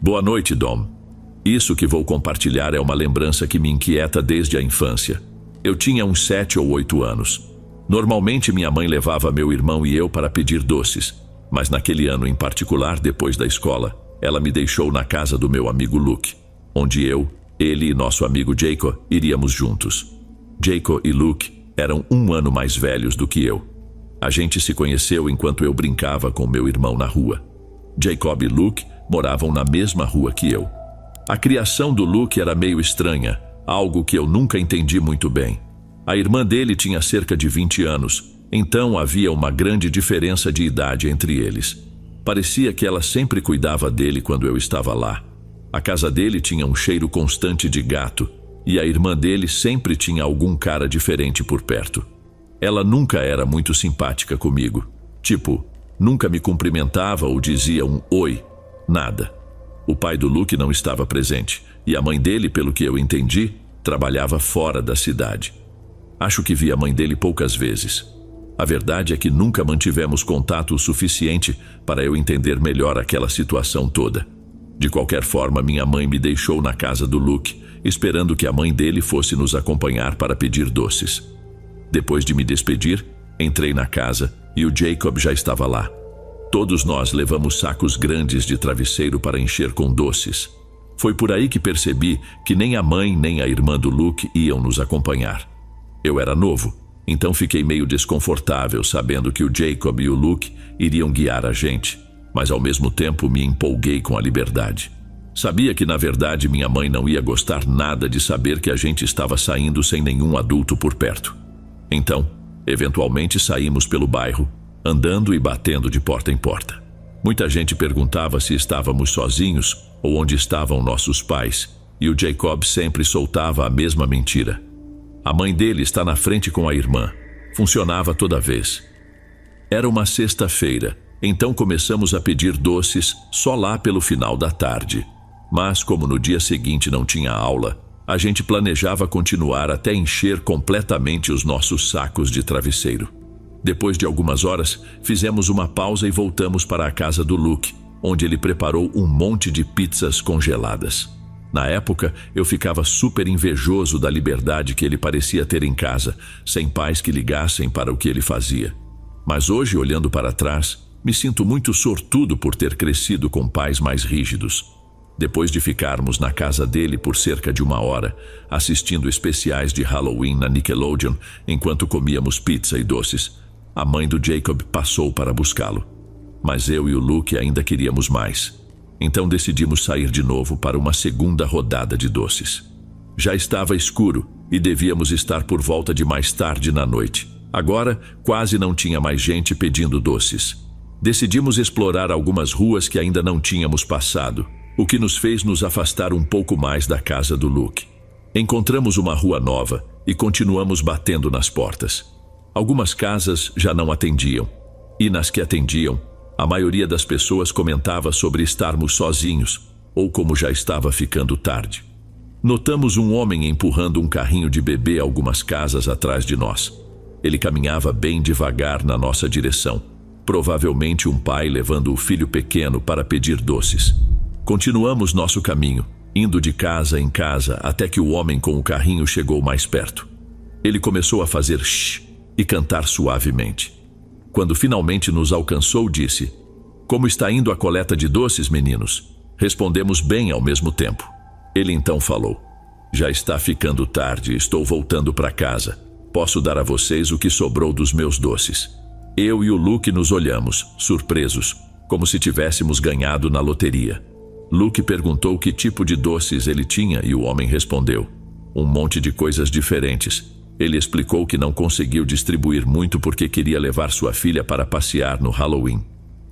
Boa noite, Dom. Isso que vou compartilhar é uma lembrança que me inquieta desde a infância. Eu tinha uns 7 ou 8 anos. Normalmente minha mãe levava meu irmão e eu para pedir doces, mas naquele ano em particular, depois da escola, ela me deixou na casa do meu amigo Luke, onde eu, ele e nosso amigo Jacob iríamos juntos. Jacob e Luke eram 1 ano mais velhos do que eu. A gente se conheceu enquanto eu brincava com meu irmão na rua. Jacob e Luke moravam na mesma rua que eu. A criação do Luke era meio estranha, algo que eu nunca entendi muito bem. A irmã dele tinha cerca de 20 anos, então havia uma grande diferença de idade entre eles. Parecia que ela sempre cuidava dele quando eu estava lá. A casa dele tinha um cheiro constante de gato, e a irmã dele sempre tinha algum cara diferente por perto. Ela nunca era muito simpática comigo. Tipo, nunca me cumprimentava ou dizia um oi, nada. O pai do Luke não estava presente, e a mãe dele, pelo que eu entendi, trabalhava fora da cidade. Acho que vi a mãe dele poucas vezes. A verdade é que nunca mantivemos contato o suficiente para eu entender melhor aquela situação toda. De qualquer forma, minha mãe me deixou na casa do Luke, esperando que a mãe dele fosse nos acompanhar para pedir doces. Depois de me despedir, entrei na casa e o Jacob já estava lá. Todos nós levamos sacos grandes de travesseiro para encher com doces. Foi por aí que percebi que nem a mãe nem a irmã do Luke iam nos acompanhar. Eu era novo, então fiquei meio desconfortável sabendo que o Jacob e o Luke iriam guiar a gente, mas ao mesmo tempo me empolguei com a liberdade. Sabia que na verdade minha mãe não ia gostar nada de saber que a gente estava saindo sem nenhum adulto por perto. Então, eventualmente saímos pelo bairro, andando e batendo de porta em porta. Muita gente perguntava se estávamos sozinhos ou onde estavam nossos pais, e o Jacob sempre soltava a mesma mentira. A mãe dele está na frente com a irmã. Funcionava toda vez. Era uma sexta-feira, então começamos a pedir doces só lá pelo final da tarde. Mas como no dia seguinte não tinha aula, a gente planejava continuar até encher completamente os nossos sacos de travesseiro. Depois de algumas horas, fizemos uma pausa e voltamos para a casa do Luke, onde ele preparou um monte de pizzas congeladas. Na época, eu ficava super invejoso da liberdade que ele parecia ter em casa, sem pais que ligassem para o que ele fazia. Mas hoje, olhando para trás, me sinto muito sortudo por ter crescido com pais mais rígidos. Depois de ficarmos na casa dele por cerca de 1 hora, assistindo especiais de Halloween na Nickelodeon, enquanto comíamos pizza e doces, a mãe do Jacob passou para buscá-lo. Mas eu e o Luke ainda queríamos mais. Então decidimos sair de novo para uma segunda rodada de doces. Já estava escuro e devíamos estar por volta de mais tarde na noite. Agora, quase não tinha mais gente pedindo doces. Decidimos explorar algumas ruas que ainda não tínhamos passado, o que nos fez nos afastar um pouco mais da casa do Luke. Encontramos uma rua nova e continuamos batendo nas portas. Algumas casas já não atendiam, e nas que atendiam, a maioria das pessoas comentava sobre estarmos sozinhos ou como já estava ficando tarde. Notamos um homem empurrando um carrinho de bebê algumas casas atrás de nós. Ele caminhava bem devagar na nossa direção, provavelmente um pai levando o filho pequeno para pedir doces. Continuamos nosso caminho, indo de casa em casa até que o homem com o carrinho chegou mais perto. Ele começou a fazer shh e cantar suavemente. Quando finalmente nos alcançou, disse: "Como está indo a coleta de doces, meninos?" Respondemos bem ao mesmo tempo. Ele então falou: "Já está ficando tarde, estou voltando para casa. Posso dar a vocês o que sobrou dos meus doces." Eu e o Luke nos olhamos, surpresos, como se tivéssemos ganhado na loteria. Luke perguntou que tipo de doces ele tinha e o homem respondeu: "Um monte de coisas diferentes." Ele explicou que não conseguiu distribuir muito porque queria levar sua filha para passear no Halloween.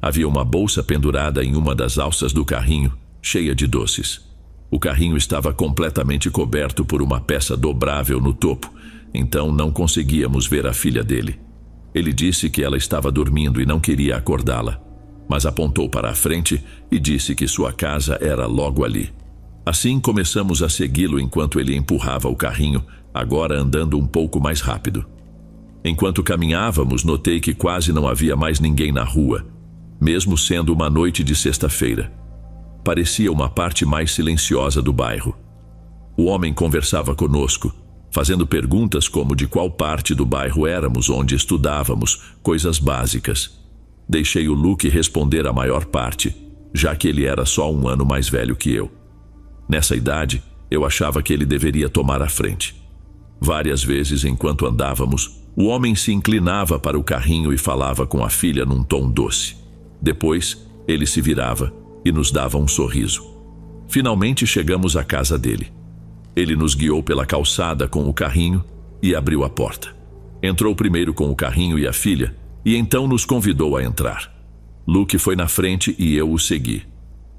Havia uma bolsa pendurada em uma das alças do carrinho, cheia de doces. O carrinho estava completamente coberto por uma peça dobrável no topo, então não conseguíamos ver a filha dele. Ele disse que ela estava dormindo e não queria acordá-la, mas apontou para a frente e disse que sua casa era logo ali. Assim começamos a segui-lo enquanto ele empurrava o carrinho, agora andando um pouco mais rápido. Enquanto caminhávamos, notei que quase não havia mais ninguém na rua, mesmo sendo uma noite de sexta-feira. parecia uma parte mais silenciosa do bairro. O homem conversava conosco, fazendo perguntas como de qual parte do bairro éramos, onde estudávamos, coisas básicas. Deixei o Luke responder a maior parte, já que ele era só 1 ano mais velho que eu. Nessa idade, eu achava que ele deveria tomar a frente. Várias vezes, enquanto andávamos, o homem se inclinava para o carrinho e falava com a filha num tom doce. Depois, ele se virava e nos dava um sorriso. Finalmente chegamos à casa dele. Ele nos guiou pela calçada com o carrinho e abriu a porta. Entrou primeiro com o carrinho e a filha, e então nos convidou a entrar. Luke foi na frente e eu o segui.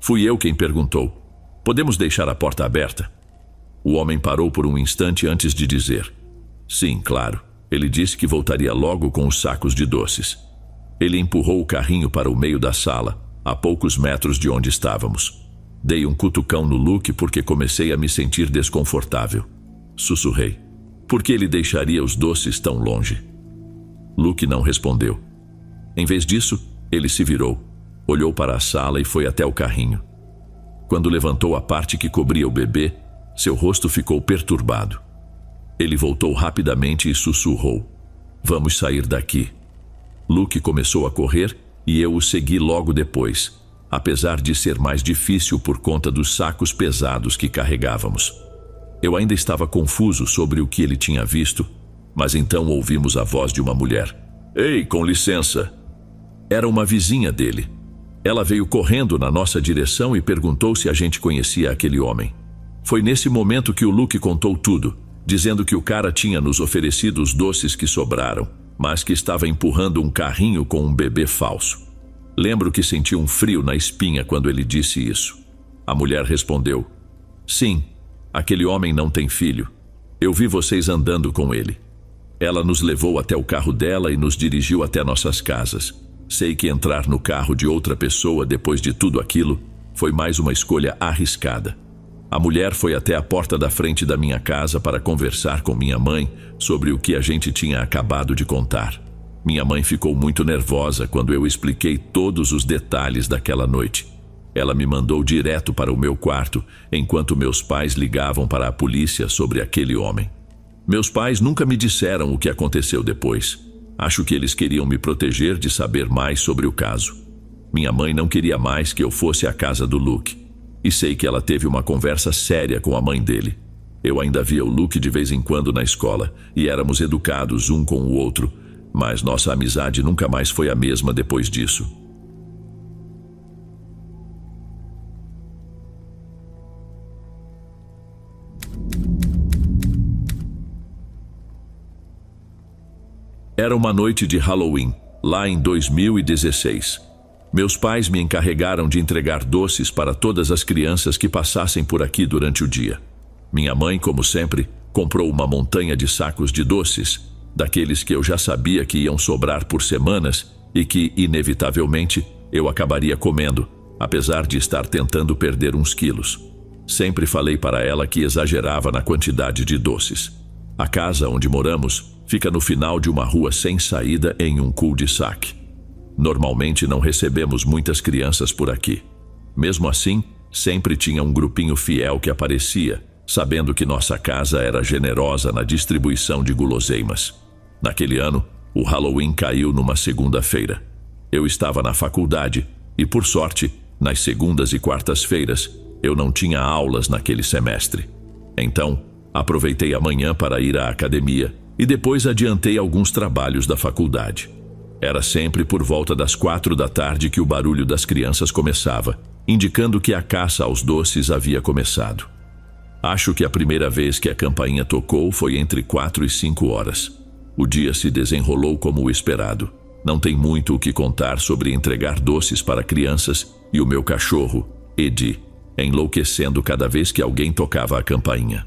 Fui eu quem perguntou: "Podemos deixar a porta aberta?" O homem parou por um instante antes de dizer: "Sim, claro." Ele disse que voltaria logo com os sacos de doces. Ele empurrou o carrinho para o meio da sala, a poucos metros de onde estávamos. Dei um cutucão no Luke porque comecei a me sentir desconfortável. Sussurrei: "Por que ele deixaria os doces tão longe?" Luke não respondeu. Em vez disso, ele se virou, olhou para a sala e foi até o carrinho. Quando levantou a parte que cobria o bebê, seu rosto ficou perturbado. Ele voltou rapidamente e sussurrou: "Vamos sair daqui." Luke começou a correr e eu o segui logo depois, apesar de ser mais difícil por conta dos sacos pesados que carregávamos. Eu ainda estava confuso sobre o que ele tinha visto, mas então ouvimos a voz de uma mulher. "Ei, com licença." Era uma vizinha dele. Ela veio correndo na nossa direção e perguntou se a gente conhecia aquele homem. Foi nesse momento que o Luke contou tudo, dizendo que o cara tinha nos oferecido os doces que sobraram, mas que estava empurrando um carrinho com um bebê falso. Lembro que senti um frio na espinha quando ele disse isso. A mulher respondeu: "Sim, aquele homem não tem filho. Eu vi vocês andando com ele." Ela nos levou até o carro dela e nos dirigiu até nossas casas. Sei que entrar no carro de outra pessoa depois de tudo aquilo foi mais uma escolha arriscada. A mulher foi até a porta da frente da minha casa para conversar com minha mãe sobre o que a gente tinha acabado de contar. Minha mãe ficou muito nervosa quando eu expliquei todos os detalhes daquela noite. Ela me mandou direto para o meu quarto, enquanto meus pais ligavam para a polícia sobre aquele homem. Meus pais nunca me disseram o que aconteceu depois. Acho que eles queriam me proteger de saber mais sobre o caso. Minha mãe não queria mais que eu fosse à casa do Luke. E sei que ela teve uma conversa séria com a mãe dele. Eu ainda via o Luke de vez em quando na escola, e éramos educados um com o outro, mas nossa amizade nunca mais foi a mesma depois disso. Era uma noite de Halloween, lá em 2016. Meus pais me encarregaram de entregar doces para todas as crianças que passassem por aqui durante o dia. Minha mãe, como sempre, comprou uma montanha de sacos de doces, daqueles que eu já sabia que iam sobrar por semanas e que, inevitavelmente, eu acabaria comendo, apesar de estar tentando perder uns quilos. Sempre falei para ela que exagerava na quantidade de doces. A casa onde moramos fica no final de uma rua sem saída em um cul-de-sac. Normalmente não recebemos muitas crianças por aqui. Mesmo assim, sempre tinha um grupinho fiel que aparecia, sabendo que nossa casa era generosa na distribuição de guloseimas. Naquele ano, o Halloween caiu numa segunda-feira. Eu estava na faculdade e, por sorte, nas segundas e quartas-feiras, eu não tinha aulas naquele semestre. Então, aproveitei a manhã para ir à academia e depois adiantei alguns trabalhos da faculdade. Era sempre por volta das 4 da tarde que o barulho das crianças começava, indicando que a caça aos doces havia começado. Acho que a primeira vez que a campainha tocou foi entre 4 e 5 horas. O dia se desenrolou como o esperado. Não tem muito o que contar sobre entregar doces para crianças e o meu cachorro, Eddie, enlouquecendo cada vez que alguém tocava a campainha.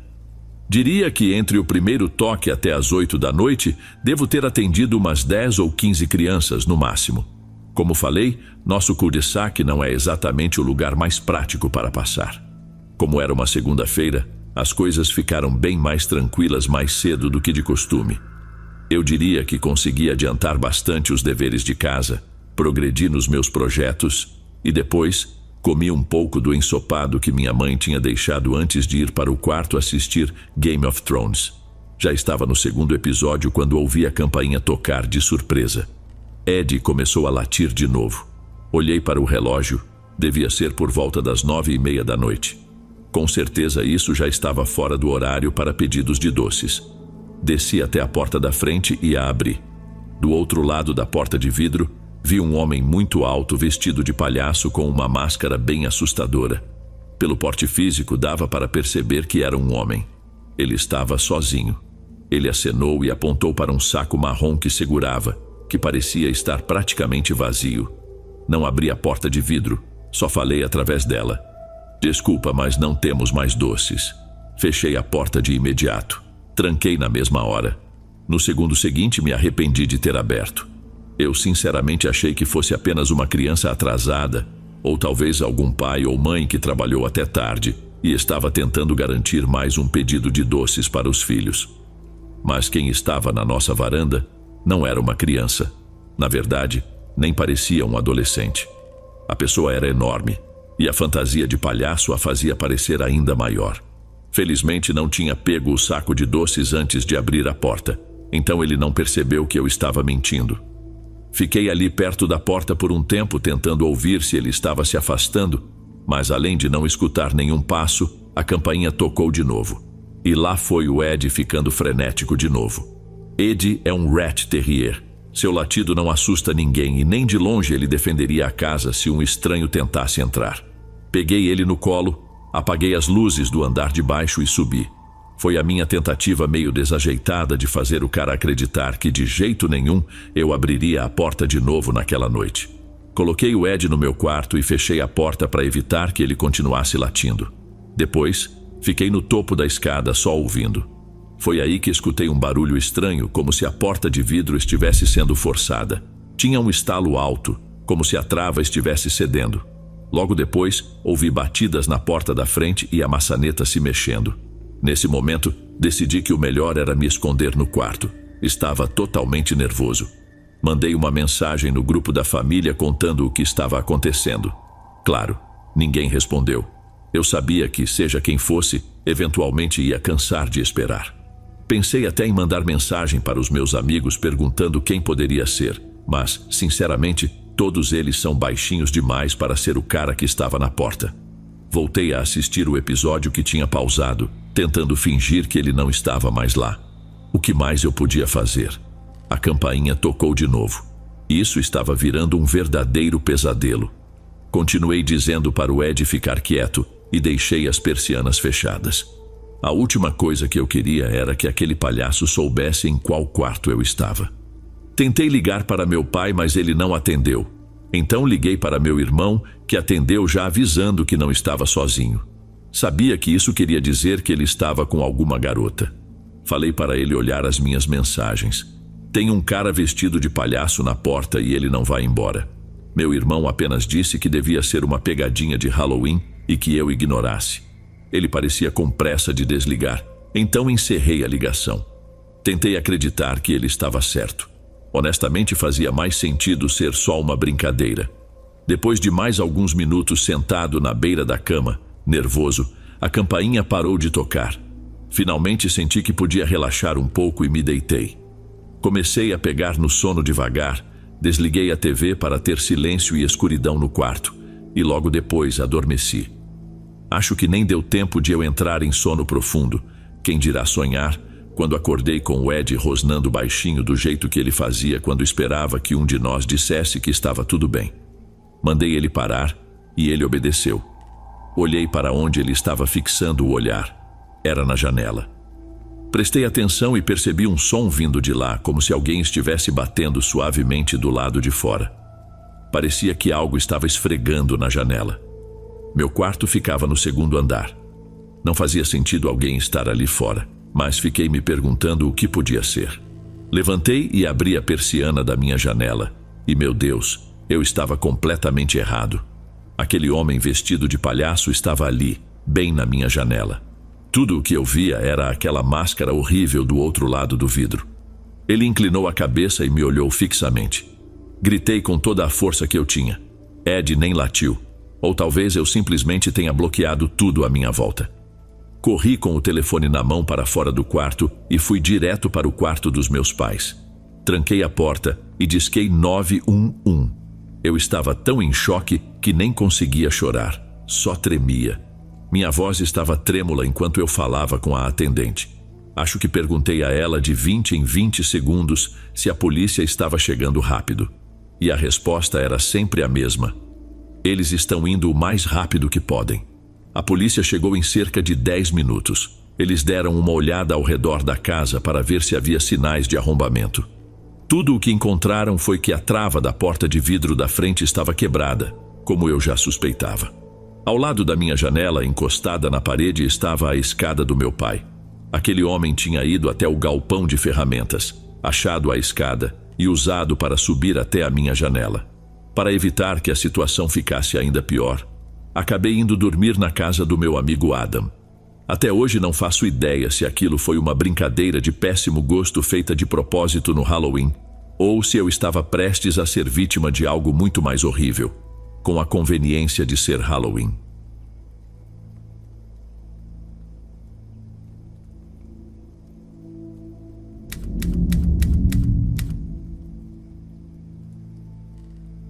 Diria que entre o primeiro toque até as 8 da noite, devo ter atendido umas 10 ou 15 crianças no máximo. Como falei, nosso cul-de-sac não é exatamente o lugar mais prático para passar. Como era uma segunda-feira, as coisas ficaram bem mais tranquilas mais cedo do que de costume. Eu diria que consegui adiantar bastante os deveres de casa, progredi nos meus projetos e depois, Comi um pouco do ensopado que minha mãe tinha deixado antes de ir para o quarto assistir Game of Thrones. Já estava no segundo episódio quando ouvi a campainha tocar de surpresa. Ed começou a latir de novo. Olhei para o relógio. Devia ser por volta das 9:30 da noite. Com certeza isso já estava fora do horário para pedidos de doces. Desci até a porta da frente e a abri. Do outro lado da porta de vidro, vi um homem muito alto vestido de palhaço com uma máscara bem assustadora. Pelo porte físico dava para perceber que era um homem. Ele estava sozinho. Ele acenou e apontou para um saco marrom que segurava, que parecia estar praticamente vazio. Não abri a porta de vidro, só falei através dela. Desculpa, mas não temos mais doces. Fechei a porta de imediato. Tranquei na mesma hora. No segundo seguinte me arrependi de ter aberto. Eu sinceramente achei que fosse apenas uma criança atrasada, ou talvez algum pai ou mãe que trabalhou até tarde e estava tentando garantir mais um pedido de doces para os filhos. Mas quem estava na nossa varanda não era uma criança. Na verdade, nem parecia um adolescente. A pessoa era enorme, e a fantasia de palhaço a fazia parecer ainda maior. Felizmente não tinha pego o saco de doces antes de abrir a porta, então ele não percebeu que eu estava mentindo. Fiquei ali perto da porta por um tempo tentando ouvir se ele estava se afastando, mas além de não escutar nenhum passo, a campainha tocou de novo. E lá foi o Ed ficando frenético de novo. Ed é um Rat Terrier. Seu latido não assusta ninguém e nem de longe ele defenderia a casa se um estranho tentasse entrar. Peguei ele no colo, apaguei as luzes do andar de baixo e subi. Foi a minha tentativa meio desajeitada de fazer o cara acreditar que de jeito nenhum eu abriria a porta de novo naquela noite. Coloquei o Ed no meu quarto e fechei a porta para evitar que ele continuasse latindo. Depois, fiquei no topo da escada só ouvindo. Foi aí que escutei um barulho estranho, como se a porta de vidro estivesse sendo forçada. Tinha um estalo alto, como se a trava estivesse cedendo. Logo depois, ouvi batidas na porta da frente e a maçaneta se mexendo. Nesse momento, decidi que o melhor era me esconder no quarto. Estava totalmente nervoso. Mandei uma mensagem no grupo da família contando o que estava acontecendo. Claro, ninguém respondeu. Eu sabia que, seja quem fosse, eventualmente ia cansar de esperar. Pensei até em mandar mensagem para os meus amigos perguntando quem poderia ser, mas, sinceramente, todos eles são baixinhos demais para ser o cara que estava na porta. Voltei a assistir o episódio que tinha pausado, tentando fingir que ele não estava mais lá. O que mais eu podia fazer? A campainha tocou de novo. Isso estava virando um verdadeiro pesadelo. Continuei dizendo para o Ed ficar quieto e deixei as persianas fechadas. A última coisa que eu queria era que aquele palhaço soubesse em qual quarto eu estava. Tentei ligar para meu pai, mas ele não atendeu. Então liguei para meu irmão, que atendeu já avisando que não estava sozinho. Sabia que isso queria dizer que ele estava com alguma garota. Falei para ele olhar as minhas mensagens. Tem um cara vestido de palhaço na porta e ele não vai embora. Meu irmão apenas disse que devia ser uma pegadinha de Halloween e que eu ignorasse. Ele parecia com pressa de desligar, então encerrei a ligação. Tentei acreditar que ele estava certo. Honestamente, fazia mais sentido ser só uma brincadeira. Depois de mais alguns minutos sentado na beira da cama, nervoso, a campainha parou de tocar. Finalmente senti que podia relaxar um pouco e me deitei. Comecei a pegar no sono devagar, desliguei a TV para ter silêncio e escuridão no quarto, e logo depois adormeci. Acho que nem deu tempo de eu entrar em sono profundo, quem dirá sonhar, quando acordei com o Ed rosnando baixinho do jeito que ele fazia quando esperava que um de nós dissesse que estava tudo bem. Mandei ele parar e ele obedeceu. Olhei para onde ele estava fixando o olhar. Era na janela. Prestei atenção e percebi um som vindo de lá, como se alguém estivesse batendo suavemente do lado de fora. Parecia que algo estava esfregando na janela. Meu quarto ficava no segundo andar. Não fazia sentido alguém estar ali fora, mas fiquei me perguntando o que podia ser. Levantei e abri a persiana da minha janela, e meu Deus, eu estava completamente errado. Aquele homem vestido de palhaço estava ali, bem na minha janela. Tudo o que eu via era aquela máscara horrível do outro lado do vidro. Ele inclinou a cabeça e me olhou fixamente. Gritei com toda a força que eu tinha. Ed nem latiu. Ou talvez eu simplesmente tenha bloqueado tudo à minha volta. Corri com o telefone na mão para fora do quarto e fui direto para o quarto dos meus pais. Tranquei a porta e disquei 911. Eu estava tão em choque que nem conseguia chorar, só tremia. Minha voz estava trêmula enquanto eu falava com a atendente. Acho que perguntei a ela de 20 em 20 segundos se a polícia estava chegando rápido. E a resposta era sempre a mesma. Eles estão indo o mais rápido que podem. A polícia chegou em cerca de 10 minutos. Eles deram uma olhada ao redor da casa para ver se havia sinais de arrombamento. Tudo o que encontraram foi que a trava da porta de vidro da frente estava quebrada, como eu já suspeitava. Ao lado da minha janela, encostada na parede, estava a escada do meu pai. Aquele homem tinha ido até o galpão de ferramentas, achado a escada e usado para subir até a minha janela. Para evitar que a situação ficasse ainda pior, acabei indo dormir na casa do meu amigo Adam. Até hoje não faço ideia se aquilo foi uma brincadeira de péssimo gosto feita de propósito no Halloween, ou se eu estava prestes a ser vítima de algo muito mais horrível, com a conveniência de ser Halloween.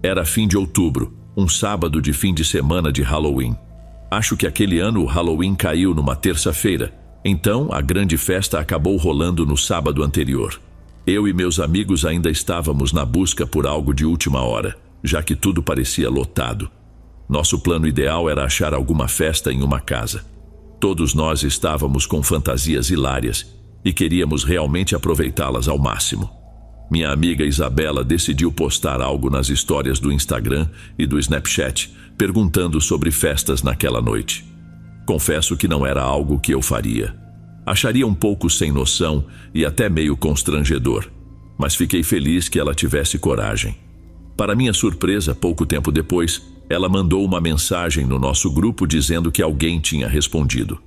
Era fim de outubro, um sábado de fim de semana de Halloween. Acho que aquele ano o Halloween caiu numa terça-feira, então a grande festa acabou rolando no sábado anterior. Eu e meus amigos ainda estávamos na busca por algo de última hora, já que tudo parecia lotado. Nosso plano ideal era achar alguma festa em uma casa. Todos nós estávamos com fantasias hilárias e queríamos realmente aproveitá-las ao máximo. Minha amiga Isabela decidiu postar algo nas histórias do Instagram e do Snapchat, perguntando sobre festas naquela noite. Confesso que não era algo que eu faria. Acharia um pouco sem noção e até meio constrangedor, mas fiquei feliz que ela tivesse coragem. Para minha surpresa, pouco tempo depois, ela mandou uma mensagem no nosso grupo dizendo que alguém tinha respondido.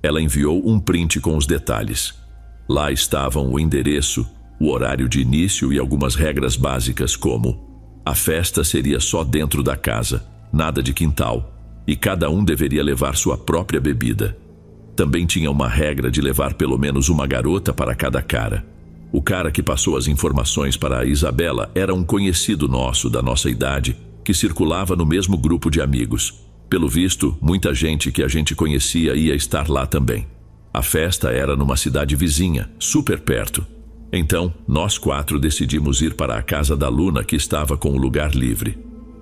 Ela enviou um print com os detalhes. Lá estavam o endereço, o horário de início e algumas regras básicas como: a festa seria só dentro da casa, nada de quintal, e cada um deveria levar sua própria bebida. Também tinha uma regra de levar pelo menos uma garota para cada cara. O cara que passou as informações para a Isabela era um conhecido nosso, da nossa idade, que circulava no mesmo grupo de amigos. Pelo visto, muita gente que a gente conhecia ia estar lá também. A festa era numa cidade vizinha, super perto. Então, nós 4 decidimos ir para a casa da Luna, que estava com o lugar livre.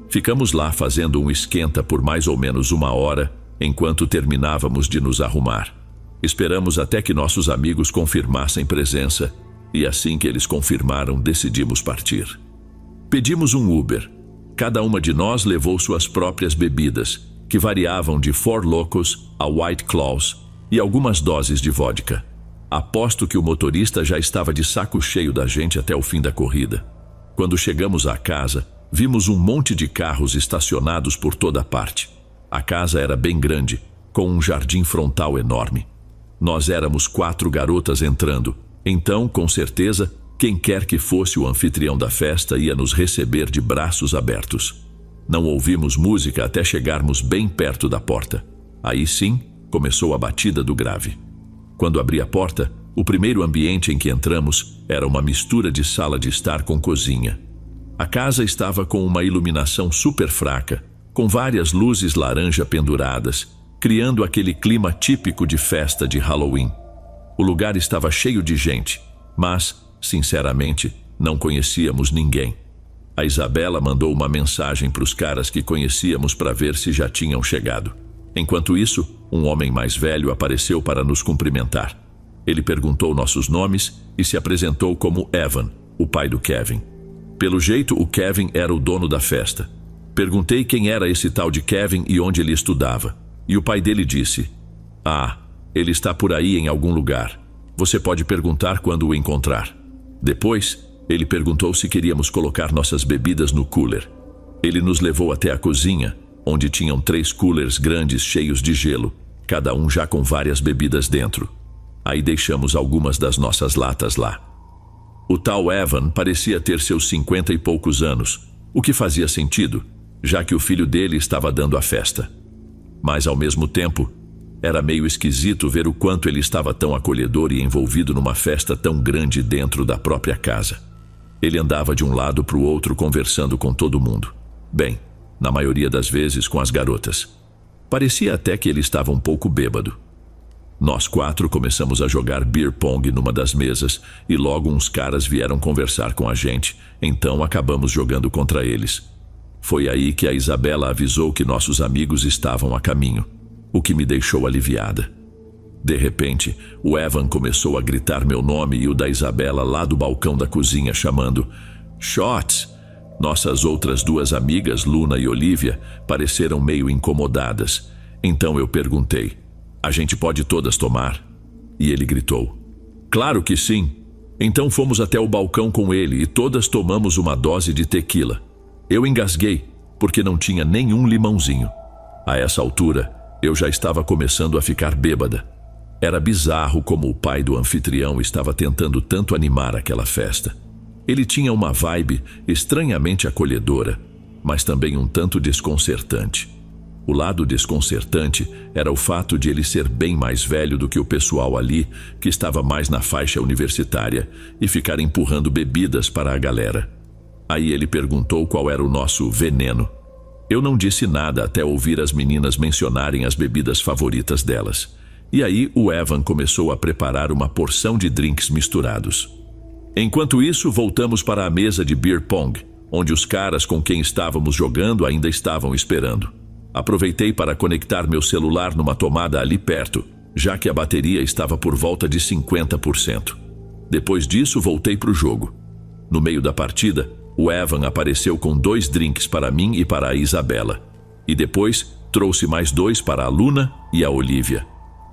Ficamos lá fazendo um esquenta por mais ou menos 1 hora, enquanto terminávamos de nos arrumar. Esperamos até que nossos amigos confirmassem presença, e assim que eles confirmaram, decidimos partir. Pedimos um Uber. Cada uma de nós levou suas próprias bebidas, que variavam de Four Locos a White Claws e algumas doses de vodka. Aposto que o motorista já estava de saco cheio da gente até o fim da corrida. Quando chegamos à casa, vimos um monte de carros estacionados por toda parte. A casa era bem grande, com um jardim frontal enorme. Nós éramos 4 garotas entrando, então, com certeza, quem quer que fosse o anfitrião da festa ia nos receber de braços abertos. Não ouvimos música até chegarmos bem perto da porta. Aí sim, começou a batida do grave. Quando abri a porta, o primeiro ambiente em que entramos era uma mistura de sala de estar com cozinha. A casa estava com uma iluminação super fraca, com várias luzes laranja penduradas, criando aquele clima típico de festa de Halloween. O lugar estava cheio de gente, mas, sinceramente, não conhecíamos ninguém. A Isabela mandou uma mensagem para os caras que conhecíamos para ver se já tinham chegado. Enquanto isso, um homem mais velho apareceu para nos cumprimentar. Ele perguntou nossos nomes e se apresentou como Evan, o pai do Kevin. Pelo jeito, o Kevin era o dono da festa. Perguntei quem era esse tal de Kevin e onde ele estudava. E o pai dele disse: "Ah, ele está por aí em algum lugar. Você pode perguntar quando o encontrar." Depois, ele perguntou se queríamos colocar nossas bebidas no cooler. Ele nos levou até a cozinha, onde tinham 3 coolers grandes cheios de gelo, cada um já com várias bebidas dentro. Aí deixamos algumas das nossas latas lá. O tal Evan parecia ter seus 50 e poucos anos, o que fazia sentido. já que o filho dele estava dando a festa. Mas, ao mesmo tempo, era meio esquisito ver o quanto ele estava tão acolhedor e envolvido numa festa tão grande dentro da própria casa. Ele andava de um lado para o outro conversando com todo mundo. Bem, na maioria das vezes com as garotas. Parecia até que ele estava um pouco bêbado. Nós 4 começamos a jogar beer pong numa das mesas e logo uns caras vieram conversar com a gente, então acabamos jogando contra eles. Foi aí que a Isabela avisou que nossos amigos estavam a caminho, o que me deixou aliviada. De repente, o Evan começou a gritar meu nome e o da Isabela lá do balcão da cozinha, chamando "Shots!". Nossas outras 2 amigas, Luna e Olivia, pareceram meio incomodadas. Então eu perguntei: "A gente pode todas tomar?" E ele gritou: "Claro que sim!". Então fomos até o balcão com ele e todas tomamos uma dose de tequila. Eu engasguei, porque não tinha nenhum limãozinho. A essa altura, eu já estava começando a ficar bêbada. Era bizarro como o pai do anfitrião estava tentando tanto animar aquela festa. Ele tinha uma vibe estranhamente acolhedora, mas também um tanto desconcertante. O lado desconcertante era o fato de ele ser bem mais velho do que o pessoal ali, que estava mais na faixa universitária, e ficar empurrando bebidas para a galera. Aí ele perguntou qual era o nosso veneno. Eu não disse nada até ouvir as meninas mencionarem as bebidas favoritas delas. E aí o Evan começou a preparar uma porção de drinks misturados. Enquanto isso, voltamos para a mesa de beer pong, onde os caras com quem estávamos jogando ainda estavam esperando. Aproveitei para conectar meu celular numa tomada ali perto, já que a bateria estava por volta de 50%. Depois disso, voltei para o jogo. No meio da partida, o Evan apareceu com 2 drinks para mim e para a Isabela. E depois, trouxe mais 2 para a Luna e a Olivia.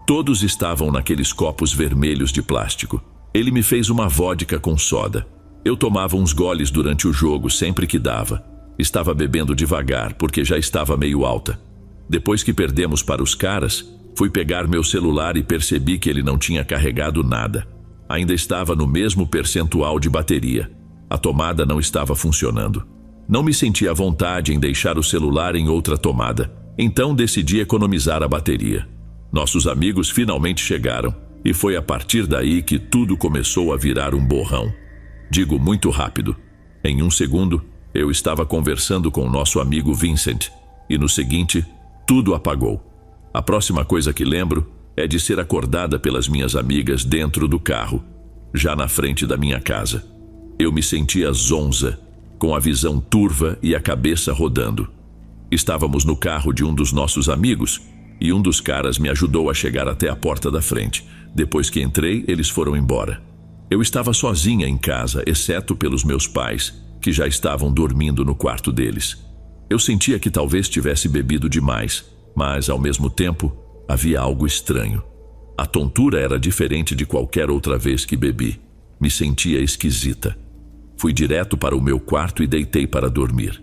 Todos estavam naqueles copos vermelhos de plástico. Ele me fez uma vodka com soda. Eu tomava uns goles durante o jogo sempre que dava. Estava bebendo devagar porque já estava meio alta. Depois que perdemos para os caras, fui pegar meu celular e percebi que ele não tinha carregado nada. Ainda estava no mesmo percentual de bateria. A tomada não estava funcionando. Não me senti à vontade em deixar o celular em outra tomada, então decidi economizar a bateria. Nossos amigos finalmente chegaram, e foi a partir daí que tudo começou a virar um borrão. Digo muito rápido. Em 1 segundo, eu estava conversando com o nosso amigo Vincent, e no seguinte, tudo apagou. A próxima coisa que lembro é de ser acordada pelas minhas amigas dentro do carro, já na frente da minha casa. Eu me sentia zonza, com a visão turva e a cabeça rodando. Estávamos no carro de um dos nossos amigos e um dos caras me ajudou a chegar até a porta da frente. Depois que entrei, eles foram embora. Eu estava sozinha em casa, exceto pelos meus pais, que já estavam dormindo no quarto deles. Eu sentia que talvez tivesse bebido demais, mas, ao mesmo tempo, havia algo estranho. A tontura era diferente de qualquer outra vez que bebi. Me sentia esquisita. Fui direto para o meu quarto e deitei para dormir.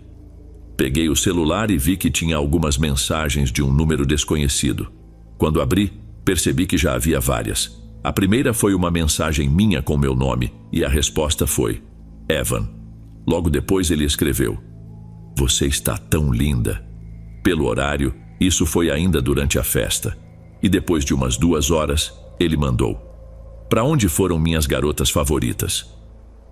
Peguei o celular e vi que tinha algumas mensagens de um número desconhecido. Quando abri, percebi que já havia várias. A primeira foi uma mensagem minha com meu nome e a resposta foi Evan. Logo depois ele escreveu: "Você está tão linda." Pelo horário, isso foi ainda durante a festa. E depois de umas 2 horas, ele mandou: "Para onde foram minhas garotas favoritas?"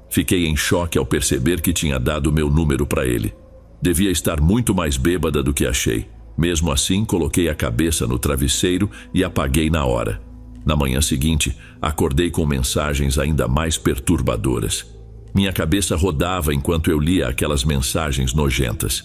Fiquei em choque ao perceber que tinha dado meu número para ele. Devia estar muito mais bêbada do que achei. Mesmo assim, coloquei a cabeça no travesseiro e apaguei na hora. Na manhã seguinte, acordei com mensagens ainda mais perturbadoras. Minha cabeça rodava enquanto eu lia aquelas mensagens nojentas.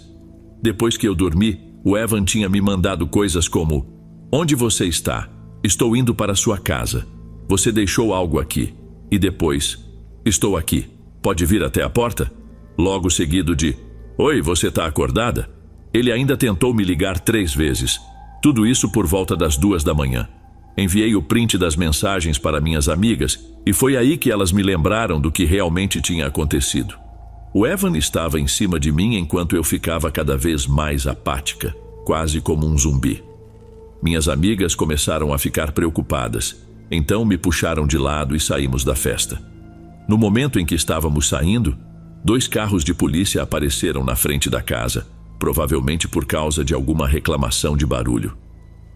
Depois que eu dormi, o Evan tinha me mandado coisas como: "Onde você está? Estou indo para sua casa. Você deixou algo aqui." E depois: "Estou aqui. Pode vir até a porta?" Logo seguido de: "Oi, você está acordada?" Ele ainda tentou me ligar 3 vezes. Tudo isso por volta das 2 da manhã. Enviei o print das mensagens para minhas amigas e foi aí que elas me lembraram do que realmente tinha acontecido. O Evan estava em cima de mim enquanto eu ficava cada vez mais apática, quase como um zumbi. Minhas amigas começaram a ficar preocupadas, então me puxaram de lado e saímos da festa. No momento em que estávamos saindo, 2 carros de polícia apareceram na frente da casa. provavelmente por causa de alguma reclamação de barulho.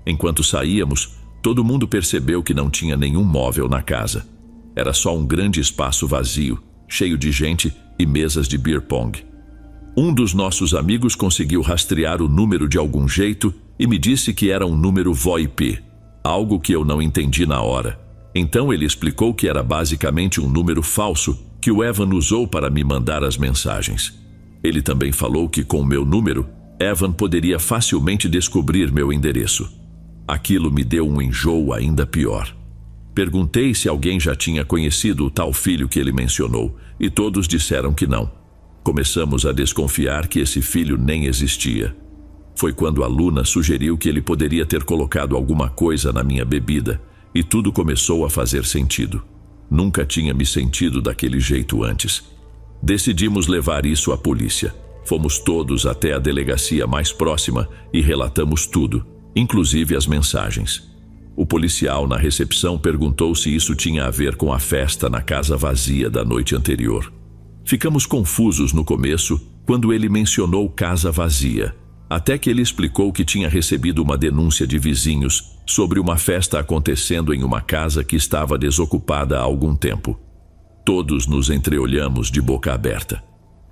Enquanto saíamos, todo mundo percebeu que não tinha nenhum móvel na casa. Era só um grande espaço vazio, cheio de gente e mesas de beer pong. Um dos nossos amigos conseguiu rastrear o número de algum jeito e me disse que era um número VoIP, algo que eu não entendi na hora. Então ele explicou que era basicamente um número falso que o Evan usou para me mandar as mensagens. Ele também falou que com o meu número, Evan poderia facilmente descobrir meu endereço. Aquilo me deu um enjoo ainda pior. Perguntei se alguém já tinha conhecido o tal filho que ele mencionou, e todos disseram que não. Começamos a desconfiar que esse filho nem existia. Foi quando a Luna sugeriu que ele poderia ter colocado alguma coisa na minha bebida, e tudo começou a fazer sentido. Nunca tinha me sentido daquele jeito antes. Decidimos levar isso à polícia. Fomos todos até a delegacia mais próxima e relatamos tudo, inclusive as mensagens. O policial na recepção perguntou se isso tinha a ver com a festa na casa vazia da noite anterior. Ficamos confusos no começo quando ele mencionou casa vazia, até que ele explicou que tinha recebido uma denúncia de vizinhos sobre uma festa acontecendo em uma casa que estava desocupada há algum tempo. Todos nos entreolhamos de boca aberta.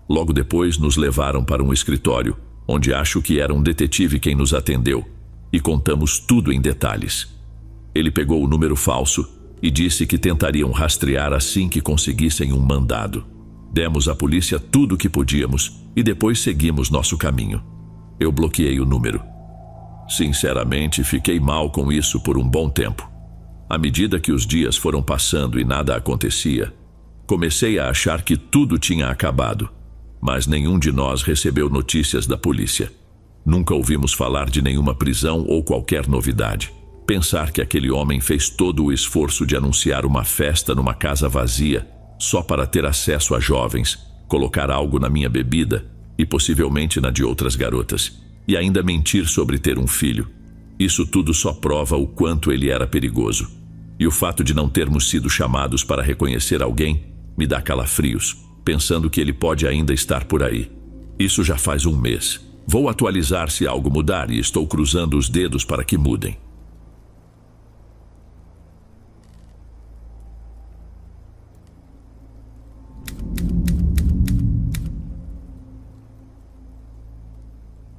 Logo depois nos levaram para um escritório, onde acho que era um detetive quem nos atendeu, e contamos tudo em detalhes. Ele pegou o número falso e disse que tentariam rastrear assim que conseguissem um mandado. Demos à polícia tudo o que podíamos e depois seguimos nosso caminho. Eu bloqueei o número. Sinceramente, fiquei mal com isso por um bom tempo. À medida que os dias foram passando e nada acontecia, comecei a achar que tudo tinha acabado, mas nenhum de nós recebeu notícias da polícia. Nunca ouvimos falar de nenhuma prisão ou qualquer novidade. Pensar que aquele homem fez todo o esforço de anunciar uma festa numa casa vazia só para ter acesso a jovens, colocar algo na minha bebida e possivelmente na de outras garotas, e ainda mentir sobre ter um filho. Isso tudo só prova o quanto ele era perigoso. E o fato de não termos sido chamados para reconhecer alguém me dá calafrios, pensando que ele pode ainda estar por aí. Isso já faz um mês. Vou atualizar se algo mudar e estou cruzando os dedos para que mudem.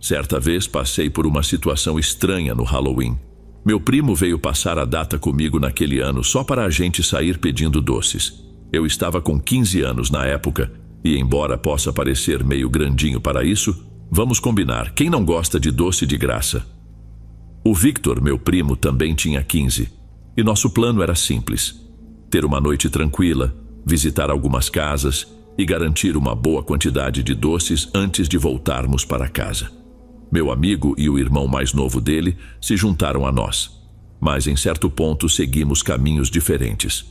Certa vez passei por uma situação estranha no Halloween. Meu primo veio passar a data comigo naquele ano só para a gente sair pedindo doces. Eu estava com 15 anos na época e, embora possa parecer meio grandinho para isso, vamos combinar, quem não gosta de doce de graça? O Victor, meu primo, também tinha 15 e nosso plano era simples: ter uma noite tranquila, visitar algumas casas e garantir uma boa quantidade de doces antes de voltarmos para casa. Meu amigo e o irmão mais novo dele se juntaram a nós, mas em certo ponto seguimos caminhos diferentes.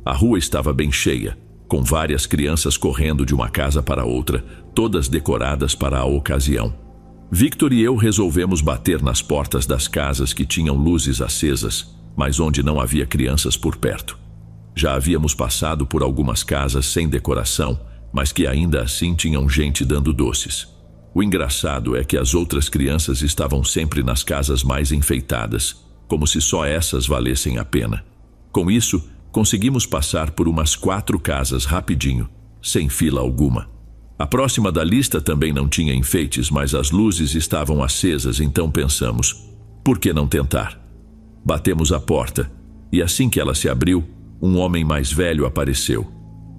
A rua estava bem cheia, com várias crianças correndo de uma casa para outra, todas decoradas para a ocasião. Victor e eu resolvemos bater nas portas das casas que tinham luzes acesas, mas onde não havia crianças por perto. Já havíamos passado por algumas casas sem decoração, mas que ainda assim tinham gente dando doces. O engraçado é que as outras crianças estavam sempre nas casas mais enfeitadas, como se só essas valessem a pena. Com isso, conseguimos passar por umas 4 casas rapidinho, sem fila alguma. A próxima da lista também não tinha enfeites, mas as luzes estavam acesas, então pensamos, por que não tentar? Batemos a porta, e assim que ela se abriu, um homem mais velho apareceu.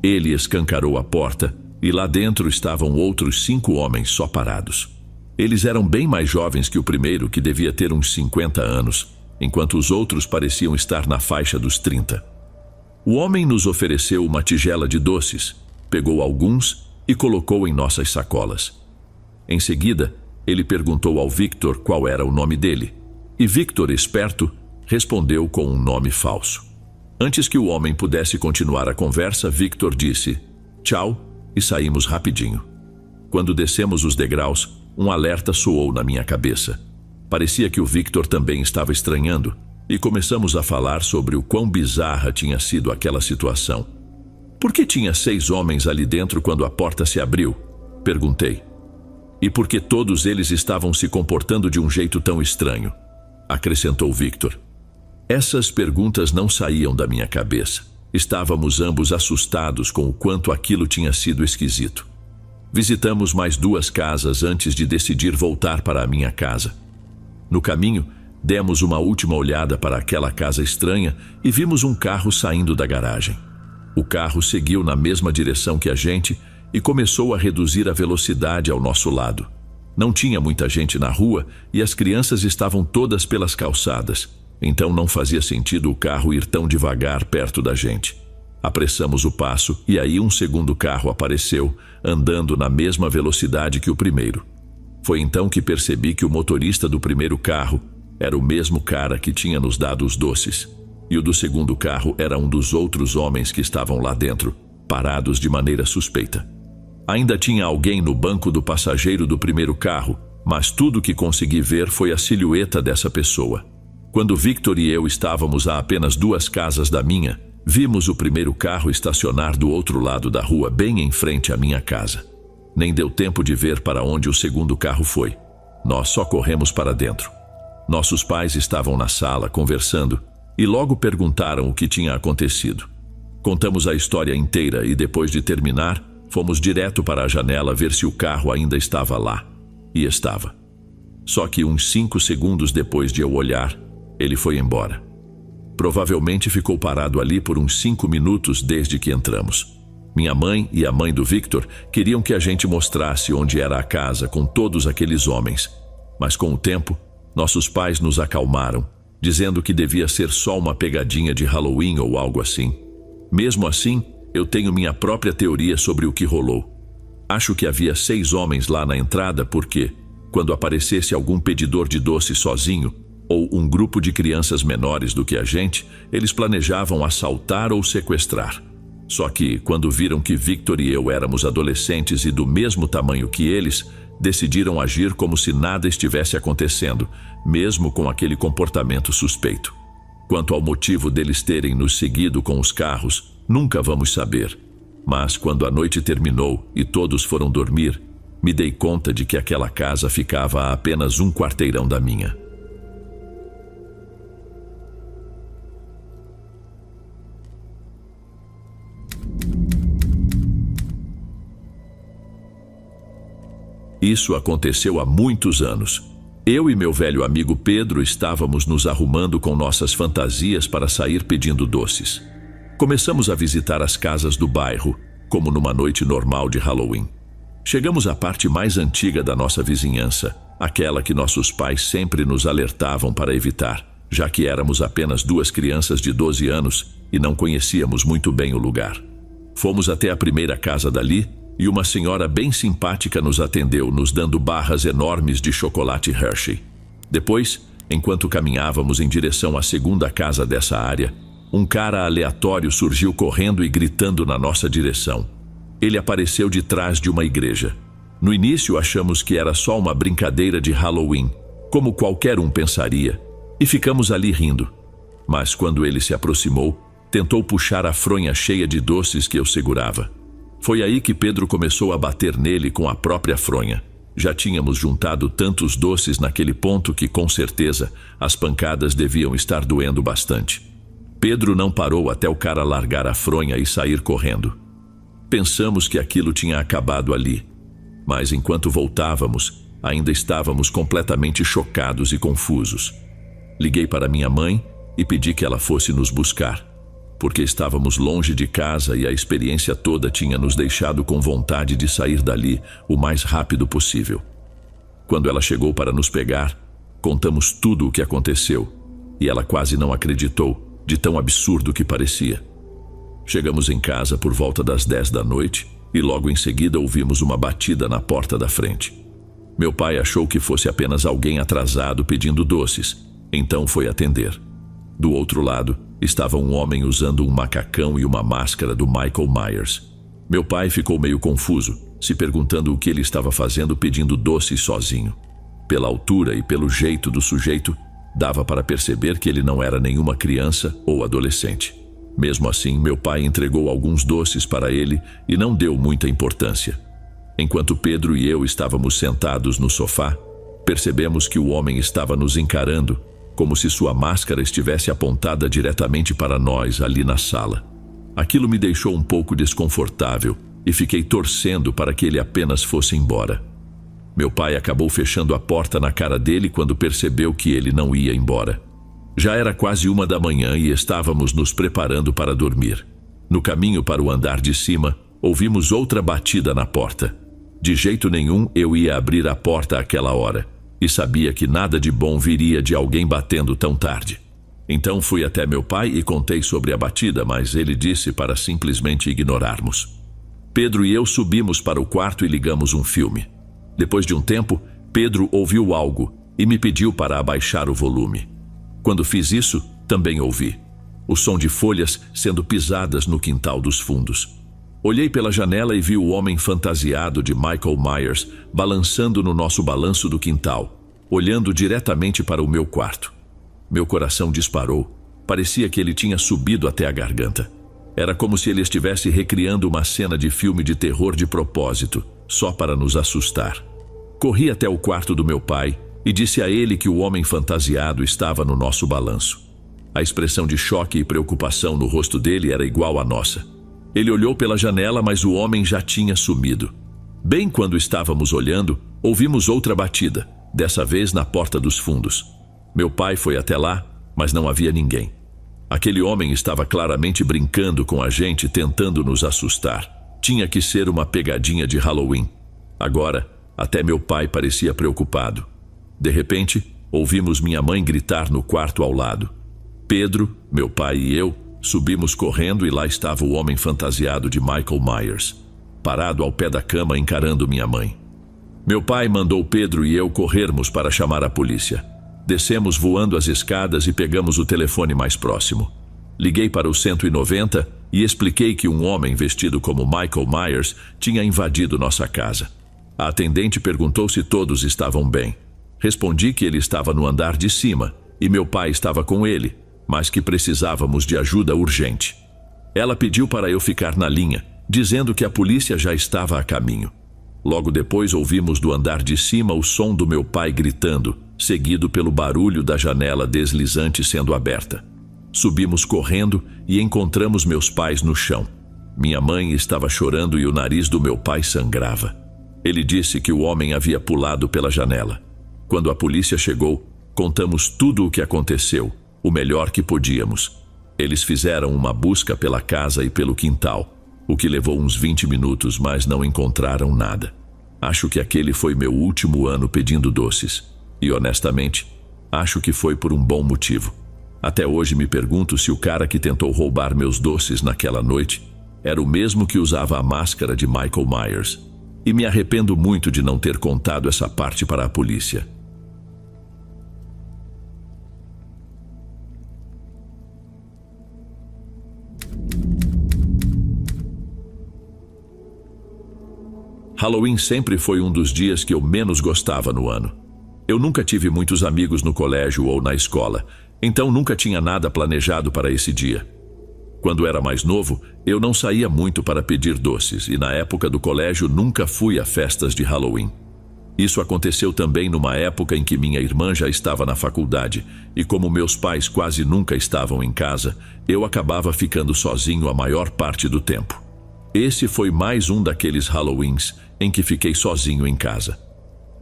Ele escancarou a porta, e lá dentro estavam outros 5 homens só parados. Eles eram bem mais jovens que o primeiro, que devia ter uns 50 anos, enquanto os outros pareciam estar na faixa dos 30. O homem nos ofereceu uma tigela de doces, pegou alguns e colocou em nossas sacolas. Em seguida, ele perguntou ao Victor qual era o nome dele, e Victor, esperto, respondeu com um nome falso. Antes que o homem pudesse continuar a conversa, Victor disse tchau e saímos rapidinho. Quando descemos os degraus, um alerta soou na minha cabeça. Parecia que o Victor também estava estranhando, e começamos a falar sobre o quão bizarra tinha sido aquela situação. Por que tinha 6 homens ali dentro quando a porta se abriu? Perguntei. E por que todos eles estavam se comportando de um jeito tão estranho? Acrescentou Victor. Essas perguntas não saíam da minha cabeça. Estávamos ambos assustados com o quanto aquilo tinha sido esquisito. Visitamos mais 2 casas antes de decidir voltar para a minha casa. No caminho, demos uma última olhada para aquela casa estranha e vimos um carro saindo da garagem. O carro seguiu na mesma direção que a gente e começou a reduzir a velocidade ao nosso lado. Não tinha muita gente na rua e as crianças estavam todas pelas calçadas, então não fazia sentido o carro ir tão devagar perto da gente. Apressamos o passo e aí um segundo carro apareceu, andando na mesma velocidade que o primeiro. Foi então que percebi que o motorista do primeiro carro era o mesmo cara que tinha nos dado os doces. E o do segundo carro era um dos outros homens que estavam lá dentro, parados de maneira suspeita. Ainda tinha alguém no banco do passageiro do primeiro carro, mas tudo que consegui ver foi a silhueta dessa pessoa. Quando Victor e eu estávamos a apenas 2 casas da minha, vimos o primeiro carro estacionar do outro lado da rua, bem em frente à minha casa. Nem deu tempo de ver para onde o segundo carro foi. Nós só corremos para dentro. Nossos pais estavam na sala conversando e logo perguntaram o que tinha acontecido. Contamos a história inteira e depois de terminar, fomos direto para a janela ver se o carro ainda estava lá. E estava. Só que uns 5 segundos depois de eu olhar, ele foi embora. Provavelmente ficou parado ali por uns 5 minutos desde que entramos. Minha mãe e a mãe do Victor queriam que a gente mostrasse onde era a casa com todos aqueles homens. Mas com o tempo, nossos pais nos acalmaram, dizendo que devia ser só uma pegadinha de Halloween ou algo assim. Mesmo assim, eu tenho minha própria teoria sobre o que rolou. Acho que havia 6 homens lá na entrada porque, quando aparecesse algum pedidor de doce sozinho, ou um grupo de crianças menores do que a gente, eles planejavam assaltar ou sequestrar. Só que, quando viram que Victor e eu éramos adolescentes e do mesmo tamanho que eles, decidiram agir como se nada estivesse acontecendo, mesmo com aquele comportamento suspeito. Quanto ao motivo deles terem nos seguido com os carros, nunca vamos saber. Mas quando a noite terminou e todos foram dormir, me dei conta de que aquela casa ficava a apenas 1 quarteirão da minha. Isso aconteceu há muitos anos. Eu e meu velho amigo Pedro estávamos nos arrumando com nossas fantasias para sair pedindo doces. Começamos a visitar as casas do bairro, como numa noite normal de Halloween. Chegamos à parte mais antiga da nossa vizinhança, aquela que nossos pais sempre nos alertavam para evitar, já que éramos apenas 2 crianças de 12 anos e não conhecíamos muito bem o lugar. Fomos até a primeira casa dali e uma senhora bem simpática nos atendeu, nos dando barras enormes de chocolate Hershey. Depois, enquanto caminhávamos em direção à segunda casa dessa área, um cara aleatório surgiu correndo e gritando na nossa direção. Ele apareceu de trás de uma igreja. No início achamos que era só uma brincadeira de Halloween, como qualquer um pensaria, e ficamos ali rindo. Mas quando ele se aproximou, tentou puxar a fronha cheia de doces que eu segurava. Foi aí que Pedro começou a bater nele com a própria fronha. Já tínhamos juntado tantos doces naquele ponto que, com certeza, as pancadas deviam estar doendo bastante. Pedro não parou até o cara largar a fronha e sair correndo. Pensamos que aquilo tinha acabado ali, mas enquanto voltávamos, ainda estávamos completamente chocados e confusos. Liguei para minha mãe e pedi que ela fosse nos buscar, porque estávamos longe de casa e a experiência toda tinha nos deixado com vontade de sair dali o mais rápido possível. Quando ela chegou para nos pegar, contamos tudo o que aconteceu e ela quase não acreditou, de tão absurdo que parecia. Chegamos em casa por volta das 10 da noite e logo em seguida ouvimos uma batida na porta da frente. Meu pai achou que fosse apenas alguém atrasado pedindo doces, então foi atender. Do outro lado, estava um homem usando um macacão e uma máscara do Michael Myers. Meu pai ficou meio confuso, se perguntando o que ele estava fazendo pedindo doces sozinho. Pela altura e pelo jeito do sujeito, dava para perceber que ele não era nenhuma criança ou adolescente. Mesmo assim, meu pai entregou alguns doces para ele e não deu muita importância. Enquanto Pedro e eu estávamos sentados no sofá, percebemos que o homem estava nos encarando, como se sua máscara estivesse apontada diretamente para nós ali na sala. Aquilo me deixou um pouco desconfortável e fiquei torcendo para que ele apenas fosse embora. Meu pai acabou fechando a porta na cara dele quando percebeu que ele não ia embora. Já era quase 1 da manhã e estávamos nos preparando para dormir. No caminho para o andar de cima, ouvimos outra batida na porta. De jeito nenhum eu ia abrir a porta àquela hora, e sabia que nada de bom viria de alguém batendo tão tarde. Então fui até meu pai e contei sobre a batida, mas ele disse para simplesmente ignorarmos. Pedro e eu subimos para o quarto e ligamos um filme. Depois de um tempo, Pedro ouviu algo e me pediu para abaixar o volume. Quando fiz isso, também ouvi o som de folhas sendo pisadas no quintal dos fundos. Olhei pela janela e vi o homem fantasiado de Michael Myers balançando no nosso balanço do quintal, olhando diretamente para o meu quarto. Meu coração disparou. Parecia que ele tinha subido até a garganta. Era como se ele estivesse recriando uma cena de filme de terror de propósito, só para nos assustar. Corri até o quarto do meu pai e disse a ele que o homem fantasiado estava no nosso balanço. A expressão de choque e preocupação no rosto dele era igual à nossa. Ele olhou pela janela, mas o homem já tinha sumido. Bem quando estávamos olhando, ouvimos outra batida, dessa vez na porta dos fundos. Meu pai foi até lá, mas não havia ninguém. Aquele homem estava claramente brincando com a gente, tentando nos assustar. Tinha que ser uma pegadinha de Halloween. Agora, até meu pai parecia preocupado. De repente, ouvimos minha mãe gritar no quarto ao lado. Pedro, meu pai e eu subimos correndo e lá estava o homem fantasiado de Michael Myers, parado ao pé da cama encarando minha mãe. Meu pai mandou Pedro e eu corrermos para chamar a polícia. Descemos voando as escadas e pegamos o telefone mais próximo. Liguei para o 190 e expliquei que um homem vestido como Michael Myers tinha invadido nossa casa. A atendente perguntou se todos estavam bem. Respondi que ele estava no andar de cima e meu pai estava com ele, mas que precisávamos de ajuda urgente. Ela pediu para eu ficar na linha, dizendo que a polícia já estava a caminho. Logo depois ouvimos do andar de cima o som do meu pai gritando, seguido pelo barulho da janela deslizante sendo aberta. Subimos correndo e encontramos meus pais no chão. Minha mãe estava chorando e o nariz do meu pai sangrava. Ele disse que o homem havia pulado pela janela. Quando a polícia chegou, contamos tudo o que aconteceu, o melhor que podíamos. Eles fizeram uma busca pela casa e pelo quintal, o que levou uns 20 minutos, mas não encontraram nada. Acho que aquele foi meu último ano pedindo doces. E honestamente, acho que foi por um bom motivo. Até hoje me pergunto se o cara que tentou roubar meus doces naquela noite era o mesmo que usava a máscara de Michael Myers. E me arrependo muito de não ter contado essa parte para a polícia. Halloween sempre foi um dos dias que eu menos gostava no ano. Eu nunca tive muitos amigos no colégio ou na escola, então nunca tinha nada planejado para esse dia. Quando era mais novo, eu não saía muito para pedir doces e na época do colégio nunca fui a festas de Halloween. Isso aconteceu também numa época em que minha irmã já estava na faculdade e como meus pais quase nunca estavam em casa, eu acabava ficando sozinho a maior parte do tempo. Esse foi mais um daqueles Halloweens em que fiquei sozinho em casa.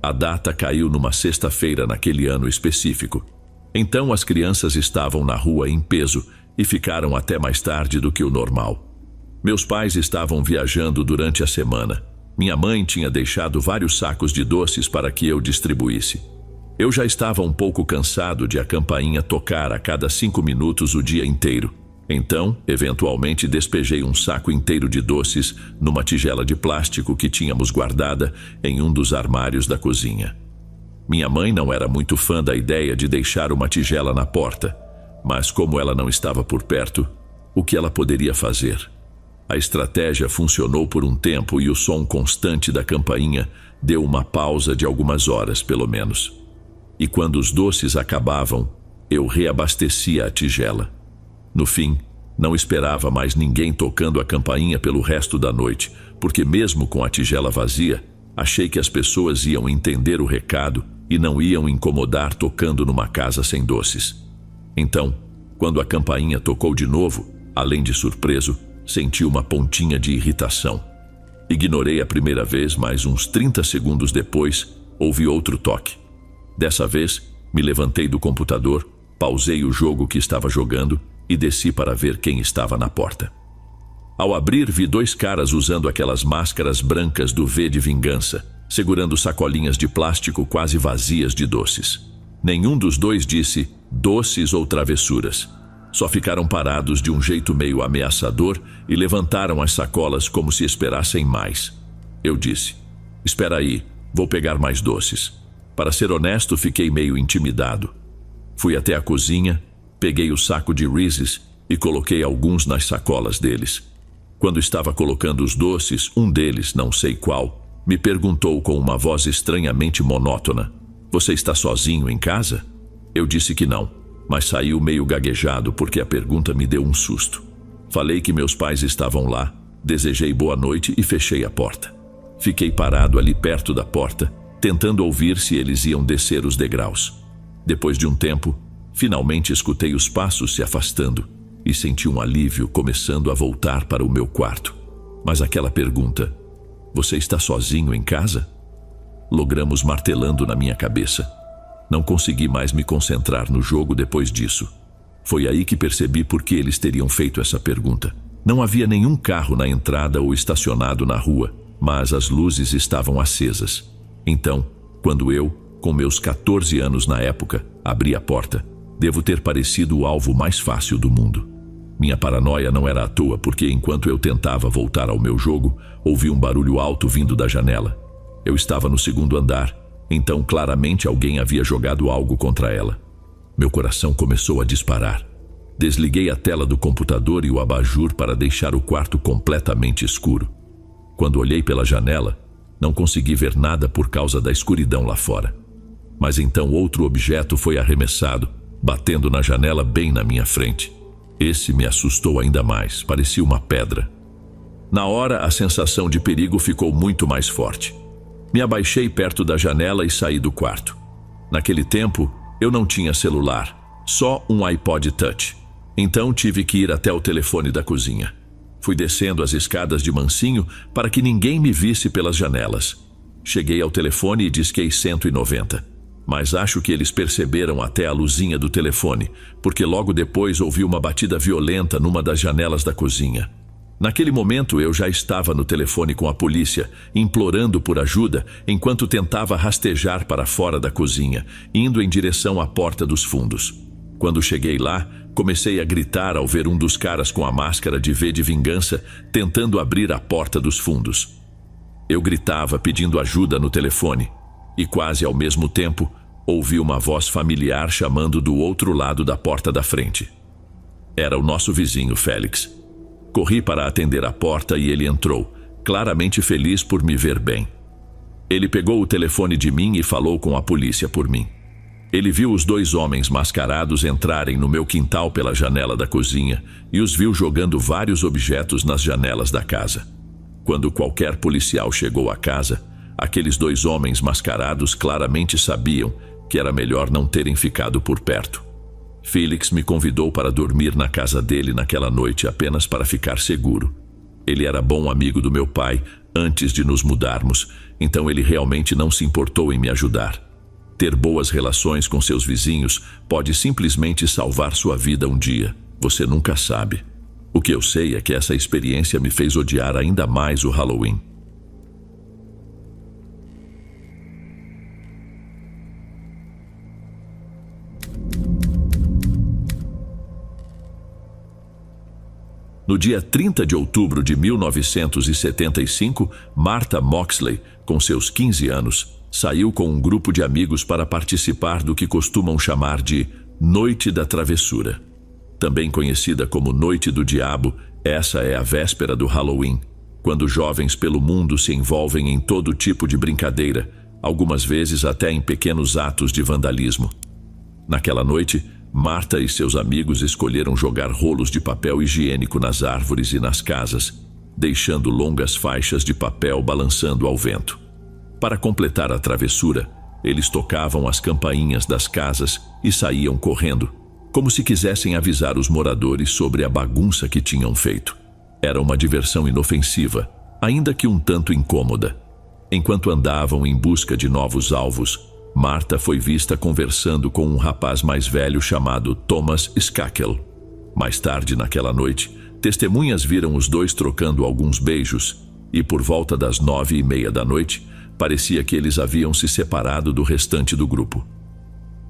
A data caiu numa sexta-feira naquele ano específico. Então as crianças estavam na rua em peso e ficaram até mais tarde do que o normal. Meus pais estavam viajando durante a semana. Minha mãe tinha deixado vários sacos de doces para que eu distribuísse. Eu já estava um pouco cansado de a campainha tocar a cada 5 minutos o dia inteiro. Então, eventualmente despejei um saco inteiro de doces numa tigela de plástico que tínhamos guardada em um dos armários da cozinha. Minha mãe não era muito fã da ideia de deixar uma tigela na porta, mas como ela não estava por perto, o que ela poderia fazer? A estratégia funcionou por um tempo e o som constante da campainha deu uma pausa de algumas horas, pelo menos. E quando os doces acabavam, eu reabastecia a tigela. No fim, Não esperava mais ninguém tocando a campainha pelo resto da noite, porque mesmo com a tigela vazia, achei que as pessoas iam entender o recado e não iam incomodar tocando numa casa sem doces. Então, quando a campainha tocou de novo, além de surpreso, senti uma pontinha de irritação. Ignorei a primeira vez, mas uns 30 segundos depois, ouvi outro toque. Dessa vez, me levantei do computador, pausei o jogo que estava jogando e desci para ver quem estava na porta. Ao abrir, vi 2 caras usando aquelas máscaras brancas do V de Vingança, segurando sacolinhas de plástico quase vazias de doces. Nenhum dos 2 disse doces ou travessuras. Só ficaram parados de um jeito meio ameaçador e levantaram as sacolas como se esperassem mais. Eu disse: espera aí, vou pegar mais doces. Para ser honesto, fiquei meio intimidado. Fui até a cozinha, peguei o saco de Reese's e coloquei alguns nas sacolas deles. Quando estava colocando os doces, um deles, não sei qual, me perguntou com uma voz estranhamente monótona: você está sozinho em casa? Eu disse que não, mas saiu meio gaguejado porque a pergunta me deu um susto. Falei que meus pais estavam lá, desejei boa noite e fechei a porta. Fiquei parado ali perto da porta, tentando ouvir se eles iam descer os degraus. Depois de um tempo, finalmente escutei os passos se afastando e senti um alívio começando a voltar para o meu quarto. Mas aquela pergunta: você está sozinho em casa? Logramos martelando na minha cabeça. Não consegui mais me concentrar no jogo depois disso. Foi aí que percebi por que eles teriam feito essa pergunta. Não havia nenhum carro na entrada ou estacionado na rua, mas as luzes estavam acesas. Então, quando eu, com meus 14 anos na época, abri a porta, devo ter parecido o alvo mais fácil do mundo. Minha paranoia não era à toa, porque enquanto eu tentava voltar ao meu jogo, ouvi um barulho alto vindo da janela. Eu estava no 2º andar, então claramente alguém havia jogado algo contra ela. Meu coração começou a disparar. Desliguei a tela do computador e o abajur para deixar o quarto completamente escuro. Quando olhei pela janela, não consegui ver nada por causa da escuridão lá fora. Mas então outro objeto foi arremessado, batendo na janela bem na minha frente. Esse me assustou ainda mais, parecia uma pedra. Na hora, a sensação de perigo ficou muito mais forte. Me abaixei perto da janela e saí do quarto. Naquele tempo, eu não tinha celular, só um iPod Touch. Então tive que ir até o telefone da cozinha. Fui descendo as escadas de mansinho para que ninguém me visse pelas janelas. Cheguei ao telefone e disquei 190. Mas acho que eles perceberam até a luzinha do telefone, porque logo depois ouvi uma batida violenta numa das janelas da cozinha. Naquele momento eu já estava no telefone com a polícia, implorando por ajuda, enquanto tentava rastejar para fora da cozinha, indo em direção à porta dos fundos. Quando cheguei lá, comecei a gritar ao ver um dos caras com a máscara de V de Vingança tentando abrir a porta dos fundos. Eu gritava pedindo ajuda no telefone, e quase ao mesmo tempo, ouvi uma voz familiar chamando do outro lado da porta da frente. Era o nosso vizinho Félix. Corri para atender a porta e ele entrou, claramente feliz por me ver bem. Ele pegou o telefone de mim e falou com a polícia por mim. Ele viu os 2 homens mascarados entrarem no meu quintal pela janela da cozinha e os viu jogando vários objetos nas janelas da casa. Quando qualquer policial chegou à casa, aqueles 2 homens mascarados claramente sabiam que era melhor não terem ficado por perto. Felix me convidou para dormir na casa dele naquela noite apenas para ficar seguro. Ele era bom amigo do meu pai antes de nos mudarmos, então ele realmente não se importou em me ajudar. Ter boas relações com seus vizinhos pode simplesmente salvar sua vida um dia. Você nunca sabe. O que eu sei é que essa experiência me fez odiar ainda mais o Halloween. No dia 30 de outubro de 1975, Martha Moxley, com seus 15 anos, saiu com um grupo de amigos para participar do que costumam chamar de Noite da Travessura. Também conhecida como Noite do Diabo, essa é a véspera do Halloween, quando jovens pelo mundo se envolvem em todo tipo de brincadeira, algumas vezes até em pequenos atos de vandalismo. Naquela noite, Marta e seus amigos escolheram jogar rolos de papel higiênico nas árvores e nas casas, deixando longas faixas de papel balançando ao vento. Para completar a travessura, eles tocavam as campainhas das casas e saíam correndo, como se quisessem avisar os moradores sobre a bagunça que tinham feito. Era uma diversão inofensiva, ainda que um tanto incômoda. Enquanto andavam em busca de novos alvos, Marta foi vista conversando com um rapaz mais velho chamado Thomas Skakel. Mais tarde naquela noite, testemunhas viram os dois trocando alguns beijos e por volta das 9:30 da noite, parecia que eles haviam se separado do restante do grupo.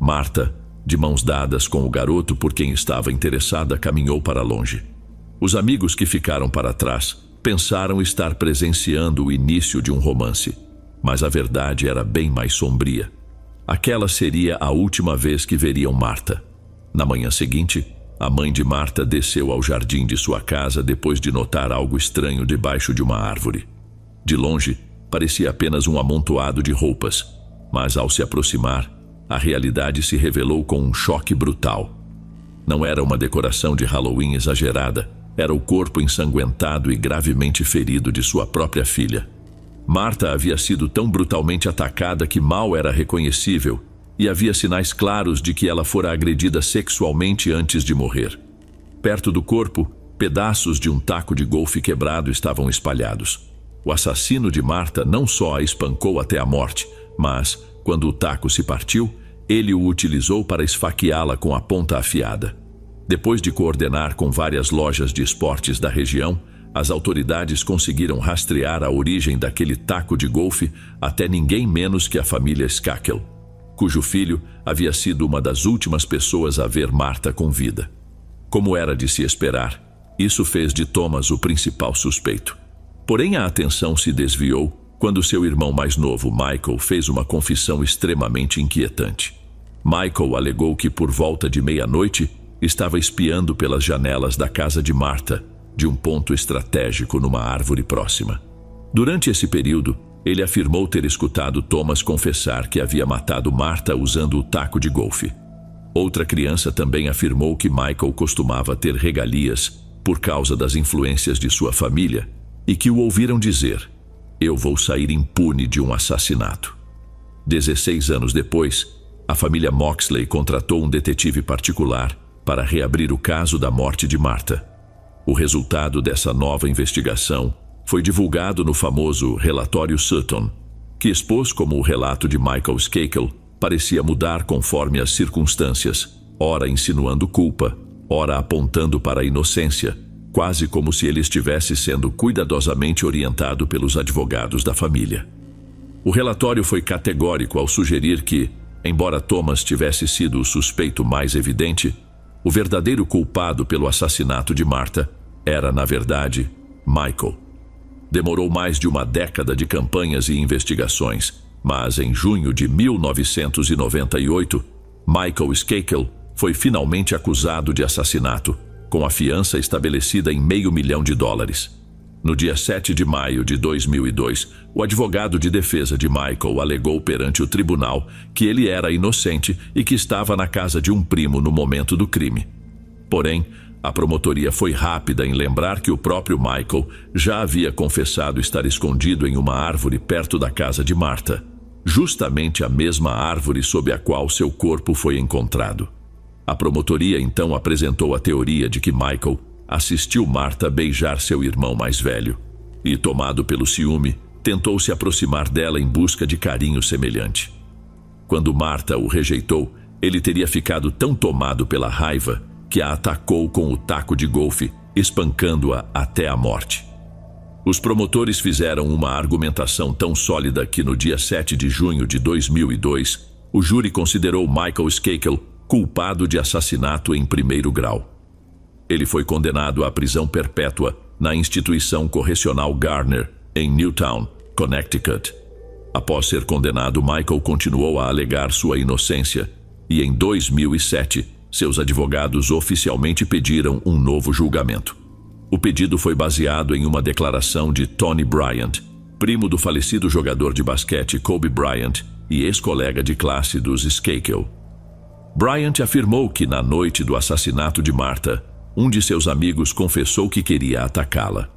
Marta, de mãos dadas com o garoto por quem estava interessada, caminhou para longe. Os amigos que ficaram para trás pensaram estar presenciando o início de um romance, mas a verdade era bem mais sombria. Aquela seria a última vez que veriam Marta. Na manhã seguinte, a mãe de Marta desceu ao jardim de sua casa depois de notar algo estranho debaixo de uma árvore. De longe, parecia apenas um amontoado de roupas, mas ao se aproximar, a realidade se revelou com um choque brutal. Não era uma decoração de Halloween exagerada, era o corpo ensanguentado e gravemente ferido de sua própria filha. Marta havia sido tão brutalmente atacada que mal era reconhecível, e havia sinais claros de que ela fora agredida sexualmente antes de morrer. Perto do corpo, pedaços de um taco de golfe quebrado estavam espalhados. O assassino de Marta não só a espancou até a morte, mas, quando o taco se partiu, ele o utilizou para esfaqueá-la com a ponta afiada. Depois de coordenar com várias lojas de esportes da região, as autoridades conseguiram rastrear a origem daquele taco de golfe até ninguém menos que a família Skakel, cujo filho havia sido uma das últimas pessoas a ver Marta com vida. Como era de se esperar, isso fez de Thomas o principal suspeito. Porém, a atenção se desviou quando seu irmão mais novo, Michael, fez uma confissão extremamente inquietante. Michael alegou que por volta de meia-noite estava espiando pelas janelas da casa de Marta, de um ponto estratégico numa árvore próxima. Durante esse período, ele afirmou ter escutado Thomas confessar que havia matado Marta usando o taco de golfe. Outra criança também afirmou que Michael costumava ter regalias por causa das influências de sua família e que o ouviram dizer: "Eu vou sair impune de um assassinato." 16 anos depois, a família Moxley contratou um detetive particular para reabrir o caso da morte de Marta. O resultado dessa nova investigação foi divulgado no famoso Relatório Sutton, que expôs como o relato de Michael Skakel parecia mudar conforme as circunstâncias, ora insinuando culpa, ora apontando para a inocência, quase como se ele estivesse sendo cuidadosamente orientado pelos advogados da família. O relatório foi categórico ao sugerir que, embora Thomas tivesse sido o suspeito mais evidente, o verdadeiro culpado pelo assassinato de Marta era, na verdade, Michael. Demorou mais de uma década de campanhas e investigações, mas em junho de 1998, Michael Skakel foi finalmente acusado de assassinato, com a fiança estabelecida em $500 mil. No dia 7 de maio de 2002, o advogado de defesa de Michael alegou perante o tribunal que ele era inocente e que estava na casa de um primo no momento do crime. Porém, a promotoria foi rápida em lembrar que o próprio Michael já havia confessado estar escondido em uma árvore perto da casa de Marta, justamente a mesma árvore sob a qual seu corpo foi encontrado. A promotoria então apresentou a teoria de que Michael assistiu Marta beijar seu irmão mais velho e, tomado pelo ciúme, tentou se aproximar dela em busca de carinho semelhante. Quando Marta o rejeitou, ele teria ficado tão tomado pela raiva que a atacou com o taco de golfe, espancando-a até a morte. Os promotores fizeram uma argumentação tão sólida que no dia 7 de junho de 2002, o júri considerou Michael Skakel culpado de assassinato em primeiro grau. Ele foi condenado à prisão perpétua na instituição correcional Garner, em Newtown, Connecticut. Após ser condenado, Michael continuou a alegar sua inocência e, em 2007, seus advogados oficialmente pediram um novo julgamento. O pedido foi baseado em uma declaração de Tony Bryant, primo do falecido jogador de basquete Kobe Bryant e ex-colega de classe dos Skakel. Bryant afirmou que, na noite do assassinato de Martha, um de seus amigos confessou que queria atacá-la.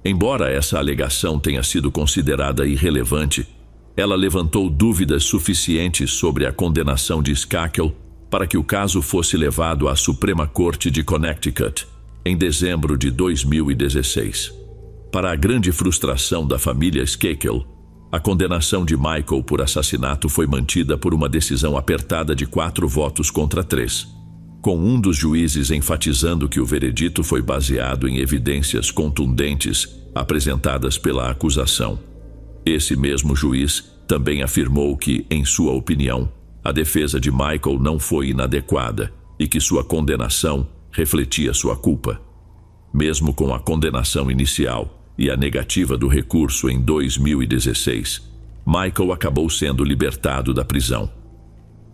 Embora essa alegação tenha sido considerada irrelevante, ela levantou dúvidas suficientes sobre a condenação de Skakel para que o caso fosse levado à Suprema Corte de Connecticut em dezembro de 2016. Para a grande frustração da família Skakel, a condenação de Michael por assassinato foi mantida por uma decisão apertada de 4 votos contra 3, com um dos juízes enfatizando que o veredito foi baseado em evidências contundentes apresentadas pela acusação. Esse mesmo juiz também afirmou que, em sua opinião, a defesa de Michael não foi inadequada e que sua condenação refletia sua culpa. Mesmo com a condenação inicial e a negativa do recurso em 2016, Michael acabou sendo libertado da prisão.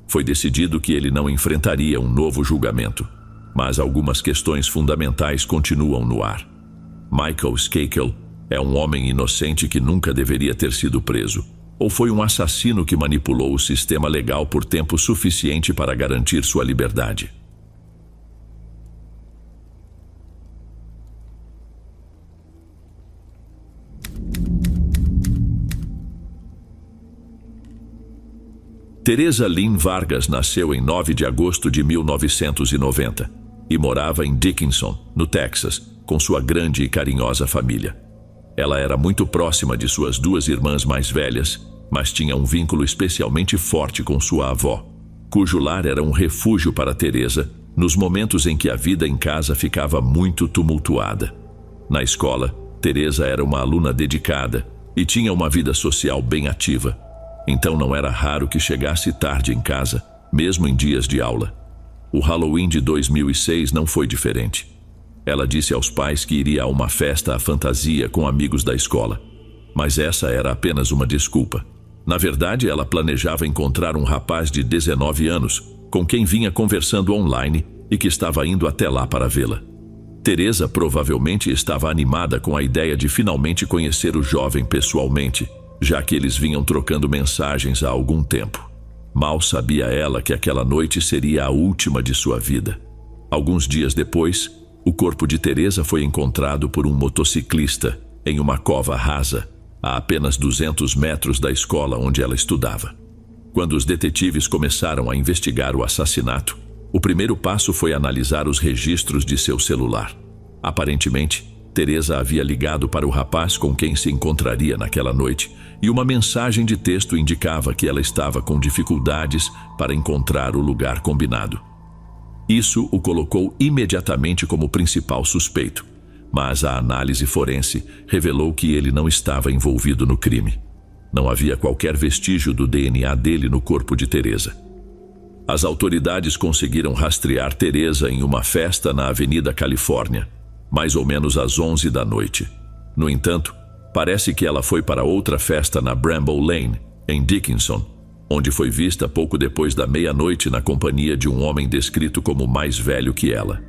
Foi decidido que ele não enfrentaria um novo julgamento, mas algumas questões fundamentais continuam no ar. Michael Skakel é um homem inocente que nunca deveria ter sido preso, ou foi um assassino que manipulou o sistema legal por tempo suficiente para garantir sua liberdade. Teresa Lynn Vargas nasceu em 9 de agosto de 1990 e morava em Dickinson, no Texas, com sua grande e carinhosa família. Ela era muito próxima de suas 2 irmãs mais velhas, mas tinha um vínculo especialmente forte com sua avó, cujo lar era um refúgio para Teresa nos momentos em que a vida em casa ficava muito tumultuada. Na escola, Teresa era uma aluna dedicada e tinha uma vida social bem ativa. Então não era raro que chegasse tarde em casa, mesmo em dias de aula. O Halloween de 2006 não foi diferente. Ela disse aos pais que iria a uma festa à fantasia com amigos da escola, mas essa era apenas uma desculpa. Na verdade, ela planejava encontrar um rapaz de 19 anos, com quem vinha conversando online e que estava indo até lá para vê-la. Teresa provavelmente estava animada com a ideia de finalmente conhecer o jovem pessoalmente, já que eles vinham trocando mensagens há algum tempo. Mal sabia ela que aquela noite seria a última de sua vida. Alguns dias depois, o corpo de Teresa foi encontrado por um motociclista em uma cova rasa, a apenas 200 metros da escola onde ela estudava. Quando os detetives começaram a investigar o assassinato, o primeiro passo foi analisar os registros de seu celular. Aparentemente, Teresa havia ligado para o rapaz com quem se encontraria naquela noite, e uma mensagem de texto indicava que ela estava com dificuldades para encontrar o lugar combinado. Isso o colocou imediatamente como principal suspeito, mas a análise forense revelou que ele não estava envolvido no crime. Não havia qualquer vestígio do DNA dele no corpo de Teresa. As autoridades conseguiram rastrear Teresa em uma festa na Avenida Califórnia, mais ou menos às 11 da noite. No entanto, parece que ela foi para outra festa na Bramble Lane, em Dickinson, onde foi vista pouco depois da meia-noite na companhia de um homem descrito como mais velho que ela.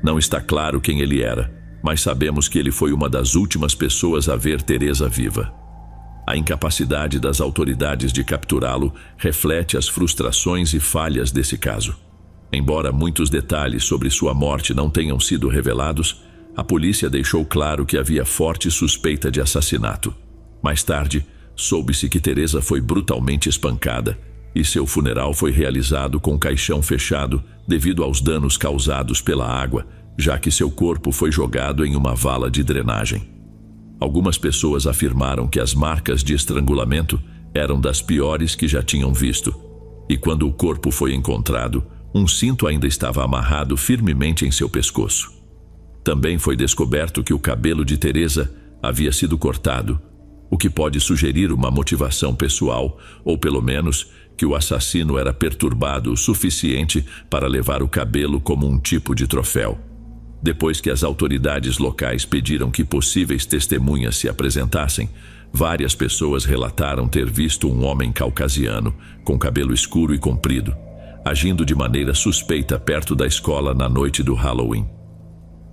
Não está claro quem ele era, mas sabemos que ele foi uma das últimas pessoas a ver Teresa viva. A incapacidade das autoridades de capturá-lo reflete as frustrações e falhas desse caso. Embora muitos detalhes sobre sua morte não tenham sido revelados, a polícia deixou claro que havia forte suspeita de assassinato. Mais tarde, soube-se que Teresa foi brutalmente espancada e seu funeral foi realizado com caixão fechado devido aos danos causados pela água, já que seu corpo foi jogado em uma vala de drenagem. Algumas pessoas afirmaram que as marcas de estrangulamento eram das piores que já tinham visto, e quando o corpo foi encontrado, um cinto ainda estava amarrado firmemente em seu pescoço. Também foi descoberto que o cabelo de Teresa havia sido cortado, o que pode sugerir uma motivação pessoal, ou pelo menos que o assassino era perturbado o suficiente para levar o cabelo como um tipo de troféu. Depois que as autoridades locais pediram que possíveis testemunhas se apresentassem, várias pessoas relataram ter visto um homem caucasiano, com cabelo escuro e comprido, agindo de maneira suspeita perto da escola na noite do Halloween.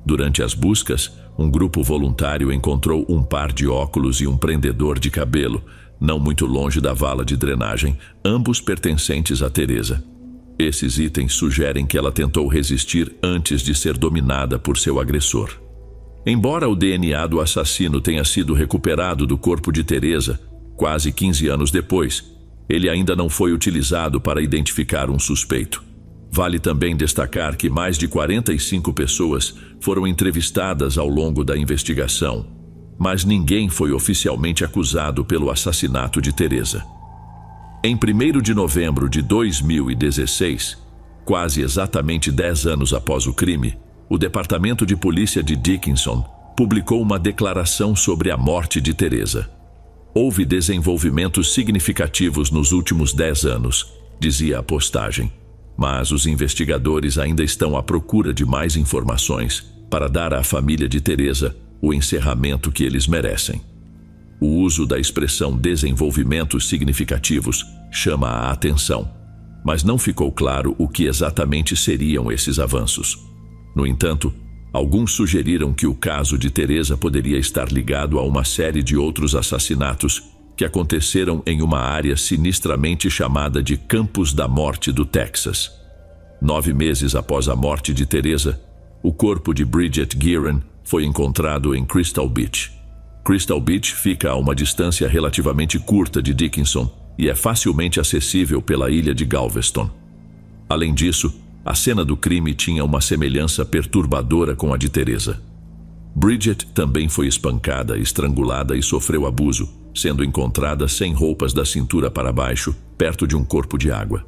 Durante as buscas, um grupo voluntário encontrou um par de óculos e um prendedor de cabelo, não muito longe da vala de drenagem, ambos pertencentes a Teresa. Esses itens sugerem que ela tentou resistir antes de ser dominada por seu agressor. Embora o DNA do assassino tenha sido recuperado do corpo de Teresa, quase 15 anos depois, ele ainda não foi utilizado para identificar um suspeito. Vale também destacar que mais de 45 pessoas foram entrevistadas ao longo da investigação, mas ninguém foi oficialmente acusado pelo assassinato de Teresa. Em 1º de novembro de 2016, quase exatamente 10 anos após o crime, o Departamento de Polícia de Dickinson publicou uma declaração sobre a morte de Teresa. Houve desenvolvimentos significativos nos últimos 10 anos, dizia a postagem, mas os investigadores ainda estão à procura de mais informações para dar à família de Teresa o encerramento que eles merecem. O uso da expressão desenvolvimentos significativos chama a atenção, mas não ficou claro o que exatamente seriam esses avanços. No entanto, alguns sugeriram que o caso de Teresa poderia estar ligado a uma série de outros assassinatos que aconteceram em uma área sinistramente chamada de Campos da Morte do Texas. 9 meses após a morte de Teresa, o corpo de Bridget Guerin foi encontrado em Crystal Beach. Crystal Beach fica a uma distância relativamente curta de Dickinson e é facilmente acessível pela ilha de Galveston. Além disso, a cena do crime tinha uma semelhança perturbadora com a de Teresa. Bridget também foi espancada, estrangulada e sofreu abuso, sendo encontrada sem roupas da cintura para baixo, perto de um corpo de água.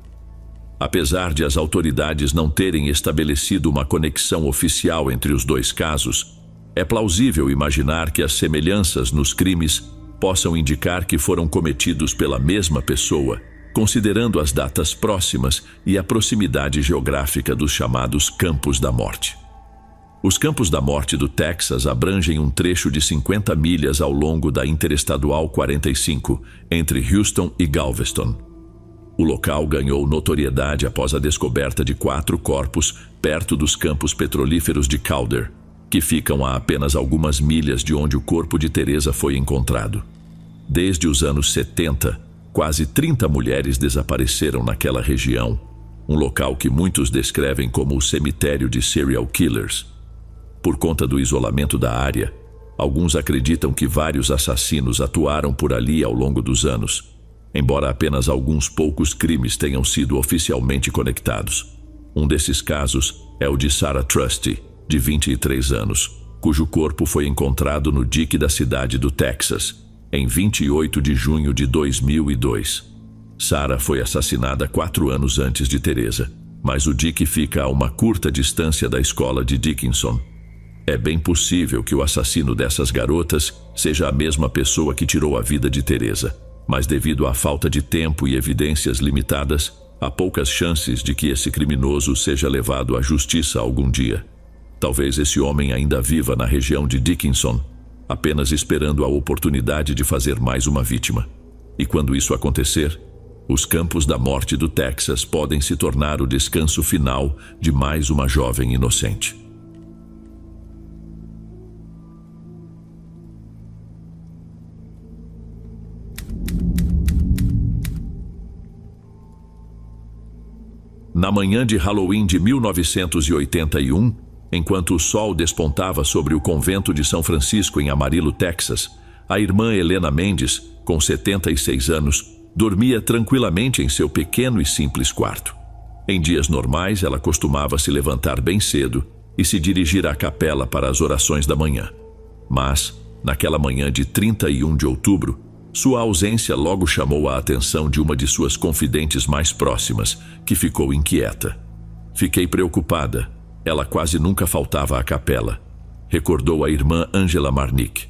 Apesar de as autoridades não terem estabelecido uma conexão oficial entre os dois casos, é plausível imaginar que as semelhanças nos crimes possam indicar que foram cometidos pela mesma pessoa, considerando as datas próximas e a proximidade geográfica dos chamados Campos da Morte. Os Campos da Morte do Texas abrangem um trecho de 50 milhas ao longo da Interestadual 45, entre Houston e Galveston. O local ganhou notoriedade após a descoberta de 4 corpos perto dos campos petrolíferos de Calder, que ficam a apenas algumas milhas de onde o corpo de Teresa foi encontrado. Desde os anos 70, quase 30 mulheres desapareceram naquela região, um local que muitos descrevem como o cemitério de serial killers. Por conta do isolamento da área, alguns acreditam que vários assassinos atuaram por ali ao longo dos anos, embora apenas alguns poucos crimes tenham sido oficialmente conectados. Um desses casos é o de Sarah Trusty, de 23 anos, cujo corpo foi encontrado no dique da cidade do Texas, em 28 de junho de 2002. Sarah foi assassinada 4 anos antes de Teresa, mas o dique fica a uma curta distância da escola de Dickinson. É bem possível que o assassino dessas garotas seja a mesma pessoa que tirou a vida de Teresa, mas devido à falta de tempo e evidências limitadas, há poucas chances de que esse criminoso seja levado à justiça algum dia. Talvez esse homem ainda viva na região de Dickinson, apenas esperando a oportunidade de fazer mais uma vítima. E quando isso acontecer, os Campos da Morte do Texas podem se tornar o descanso final de mais uma jovem inocente. Na manhã de Halloween de 1981, enquanto o sol despontava sobre o convento de São Francisco em Amarillo, Texas, a irmã Helena Mendes, com 76 anos, dormia tranquilamente em seu pequeno e simples quarto. Em dias normais, ela costumava se levantar bem cedo e se dirigir à capela para as orações da manhã. Mas, naquela manhã de 31 de outubro, sua ausência logo chamou a atenção de uma de suas confidentes mais próximas, que ficou inquieta. Fiquei preocupada. Ela quase nunca faltava à capela, recordou a irmã Angela Marnick.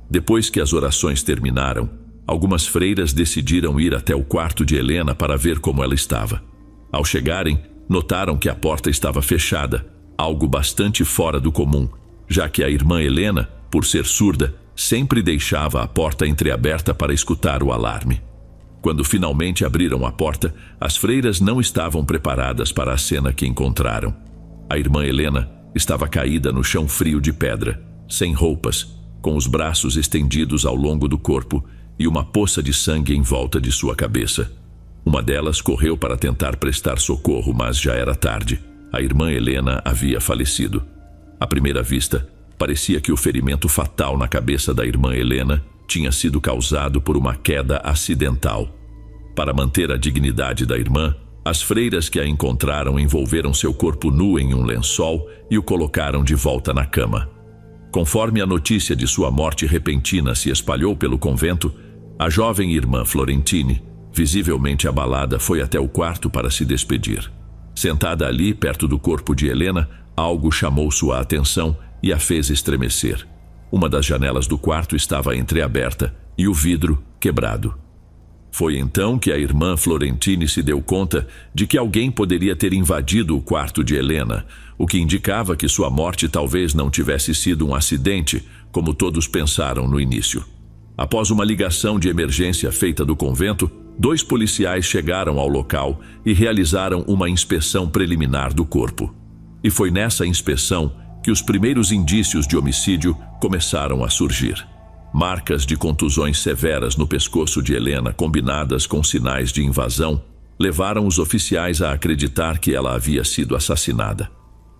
Depois que as orações terminaram, algumas freiras decidiram ir até o quarto de Helena para ver como ela estava. Ao chegarem, notaram que a porta estava fechada, algo bastante fora do comum, já que a irmã Helena, por ser surda, sempre deixava a porta entreaberta para escutar o alarme. Quando finalmente abriram a porta, as freiras não estavam preparadas para a cena que encontraram. A irmã Helena estava caída no chão frio de pedra, sem roupas, com os braços estendidos ao longo do corpo e uma poça de sangue em volta de sua cabeça. Uma delas correu para tentar prestar socorro, mas já era tarde. A irmã Helena havia falecido. À primeira vista, parecia que o ferimento fatal na cabeça da irmã Helena tinha sido causado por uma queda acidental. Para manter a dignidade da irmã, as freiras que a encontraram envolveram seu corpo nu em um lençol e o colocaram de volta na cama. Conforme a notícia de sua morte repentina se espalhou pelo convento, a jovem irmã Florentine, visivelmente abalada, foi até o quarto para se despedir. Sentada ali, perto do corpo de Helena, algo chamou sua atenção e a fez estremecer. Uma das janelas do quarto estava entreaberta e o vidro quebrado. Foi então que a irmã Florentine se deu conta de que alguém poderia ter invadido o quarto de Helena, o que indicava que sua morte talvez não tivesse sido um acidente, como todos pensaram no início. Após uma ligação de emergência feita do convento, 2 policiais chegaram ao local e realizaram uma inspeção preliminar do corpo. E foi nessa inspeção que os primeiros indícios de homicídio começaram a surgir. Marcas de contusões severas no pescoço de Helena, combinadas com sinais de invasão, levaram os oficiais a acreditar que ela havia sido assassinada.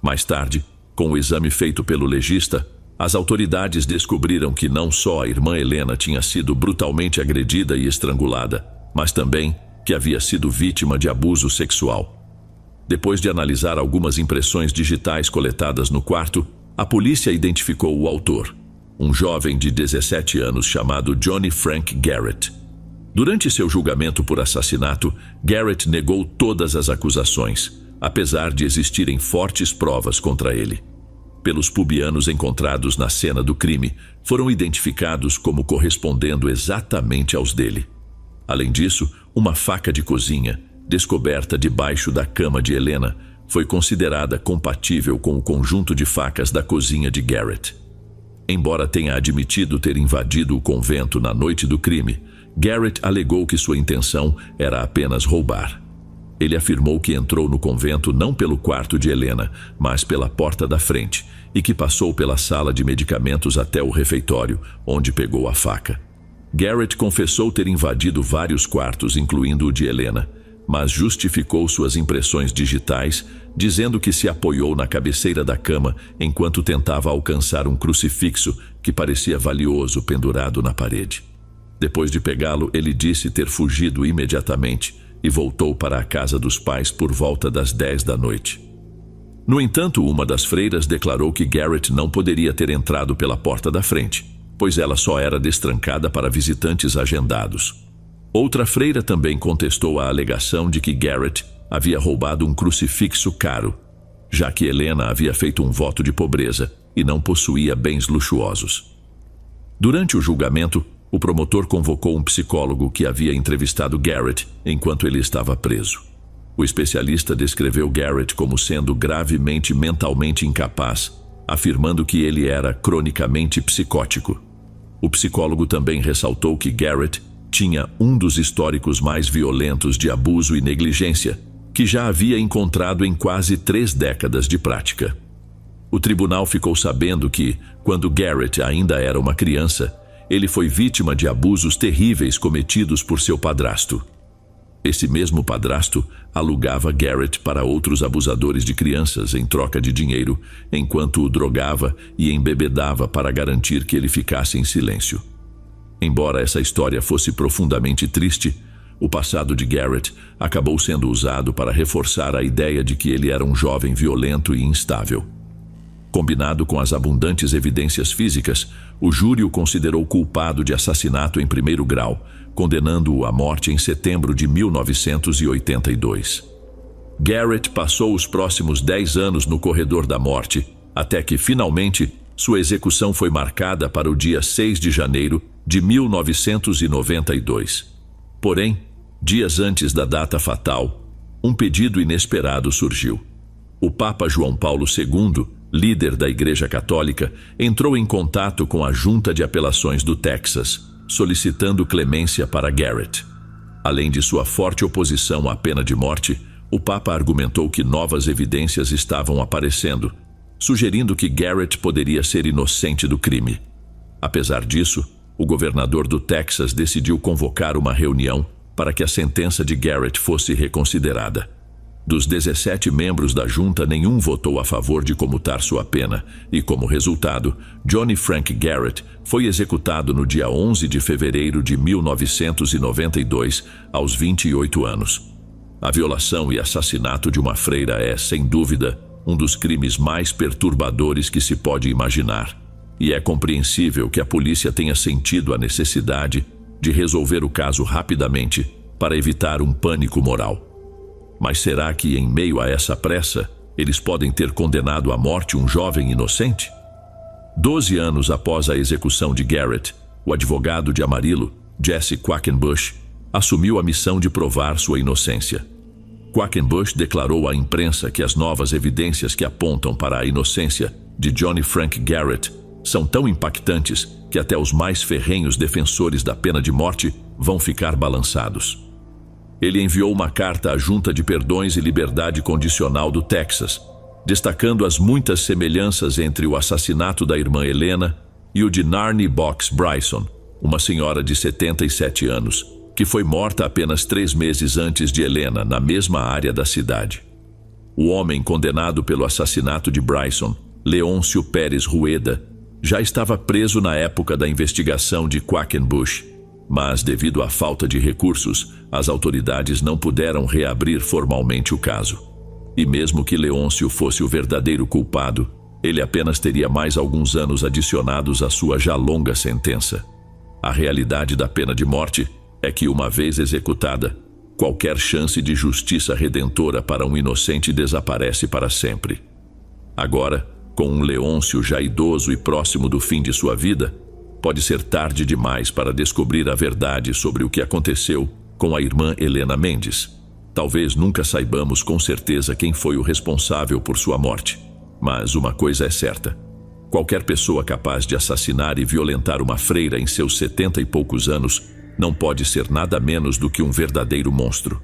Mais tarde, com o exame feito pelo legista, as autoridades descobriram que não só a irmã Helena tinha sido brutalmente agredida e estrangulada, mas também que havia sido vítima de abuso sexual. Depois de analisar algumas impressões digitais coletadas no quarto, a polícia identificou o autor, um jovem de 17 anos chamado Johnny Frank Garrett. Durante seu julgamento por assassinato, Garrett negou todas as acusações, apesar de existirem fortes provas contra ele. Pelos pubianos encontrados na cena do crime, foram identificados como correspondendo exatamente aos dele. Além disso, uma faca de cozinha, descoberta debaixo da cama de Helena, foi considerada compatível com o conjunto de facas da cozinha de Garrett. Embora tenha admitido ter invadido o convento na noite do crime, Garrett alegou que sua intenção era apenas roubar. Ele afirmou que entrou no convento não pelo quarto de Helena, mas pela porta da frente, e que passou pela sala de medicamentos até o refeitório, onde pegou a faca. Garrett confessou ter invadido vários quartos, incluindo o de Helena, mas justificou suas impressões digitais, dizendo que se apoiou na cabeceira da cama enquanto tentava alcançar um crucifixo que parecia valioso pendurado na parede. Depois de pegá-lo, ele disse ter fugido imediatamente e voltou para a casa dos pais por volta das 10 da noite. No entanto, uma das freiras declarou que Garrett não poderia ter entrado pela porta da frente, pois ela só era destrancada para visitantes agendados. Outra freira também contestou a alegação de que Garrett havia roubado um crucifixo caro, já que Helena havia feito um voto de pobreza e não possuía bens luxuosos. Durante o julgamento, o promotor convocou um psicólogo que havia entrevistado Garrett enquanto ele estava preso. O especialista descreveu Garrett como sendo gravemente mentalmente incapaz, afirmando que ele era cronicamente psicótico. O psicólogo também ressaltou que Garrett tinha um dos históricos mais violentos de abuso e negligência, que já havia encontrado em quase 3 décadas de prática. O tribunal ficou sabendo que, quando Garrett ainda era uma criança, ele foi vítima de abusos terríveis cometidos por seu padrasto. Esse mesmo padrasto alugava Garrett para outros abusadores de crianças em troca de dinheiro, enquanto o drogava e embebedava para garantir que ele ficasse em silêncio. Embora essa história fosse profundamente triste, o passado de Garrett acabou sendo usado para reforçar a ideia de que ele era um jovem violento e instável. Combinado com as abundantes evidências físicas, o júri o considerou culpado de assassinato em primeiro grau, condenando-o à morte em setembro de 1982. Garrett passou os próximos 10 anos no corredor da morte, até que, finalmente, sua execução foi marcada para o dia 6 de janeiro de 1992. Porém, dias antes da data fatal, um pedido inesperado surgiu. O Papa João Paulo II, líder da Igreja Católica, entrou em contato com a Junta de Apelações do Texas, solicitando clemência para Garrett. Além de sua forte oposição à pena de morte, o Papa argumentou que novas evidências estavam aparecendo, sugerindo que Garrett poderia ser inocente do crime. Apesar disso, o governador do Texas decidiu convocar uma reunião para que a sentença de Garrett fosse reconsiderada. Dos 17 membros da junta, nenhum votou a favor de comutar sua pena, e como resultado, Johnny Frank Garrett foi executado no dia 11 de fevereiro de 1992, aos 28 anos. A violação e assassinato de uma freira é, sem dúvida, um dos crimes mais perturbadores que se pode imaginar, e é compreensível que a polícia tenha sentido a necessidade de resolver o caso rapidamente para evitar um pânico moral. Mas será que, em meio a essa pressa, eles podem ter condenado à morte um jovem inocente? 12 anos após a execução de Garrett, o advogado de Amarillo, Jesse Quackenbush, assumiu a missão de provar sua inocência. Quackenbush declarou à imprensa que as novas evidências que apontam para a inocência de Johnny Frank Garrett são tão impactantes que até os mais ferrenhos defensores da pena de morte vão ficar balançados. Ele enviou uma carta à Junta de Perdões e Liberdade Condicional do Texas, destacando as muitas semelhanças entre o assassinato da irmã Helena e o de Narnie Box Bryson, uma senhora de 77 anos, que foi morta apenas 3 meses antes de Helena, na mesma área da cidade. O homem condenado pelo assassinato de Bryson, Leôncio Pérez Rueda, já estava preso na época da investigação de Quackenbush, mas, devido à falta de recursos, as autoridades não puderam reabrir formalmente o caso. E mesmo que Leôncio fosse o verdadeiro culpado, ele apenas teria mais alguns anos adicionados à sua já longa sentença. A realidade da pena de morte é que, uma vez executada, qualquer chance de justiça redentora para um inocente desaparece para sempre. Agora, com um Leôncio já idoso e próximo do fim de sua vida, pode ser tarde demais para descobrir a verdade sobre o que aconteceu com a irmã Helena Mendes. Talvez nunca saibamos com certeza quem foi o responsável por sua morte, mas uma coisa é certa: qualquer pessoa capaz de assassinar e violentar uma freira em seus 70 e poucos anos não pode ser nada menos do que um verdadeiro monstro.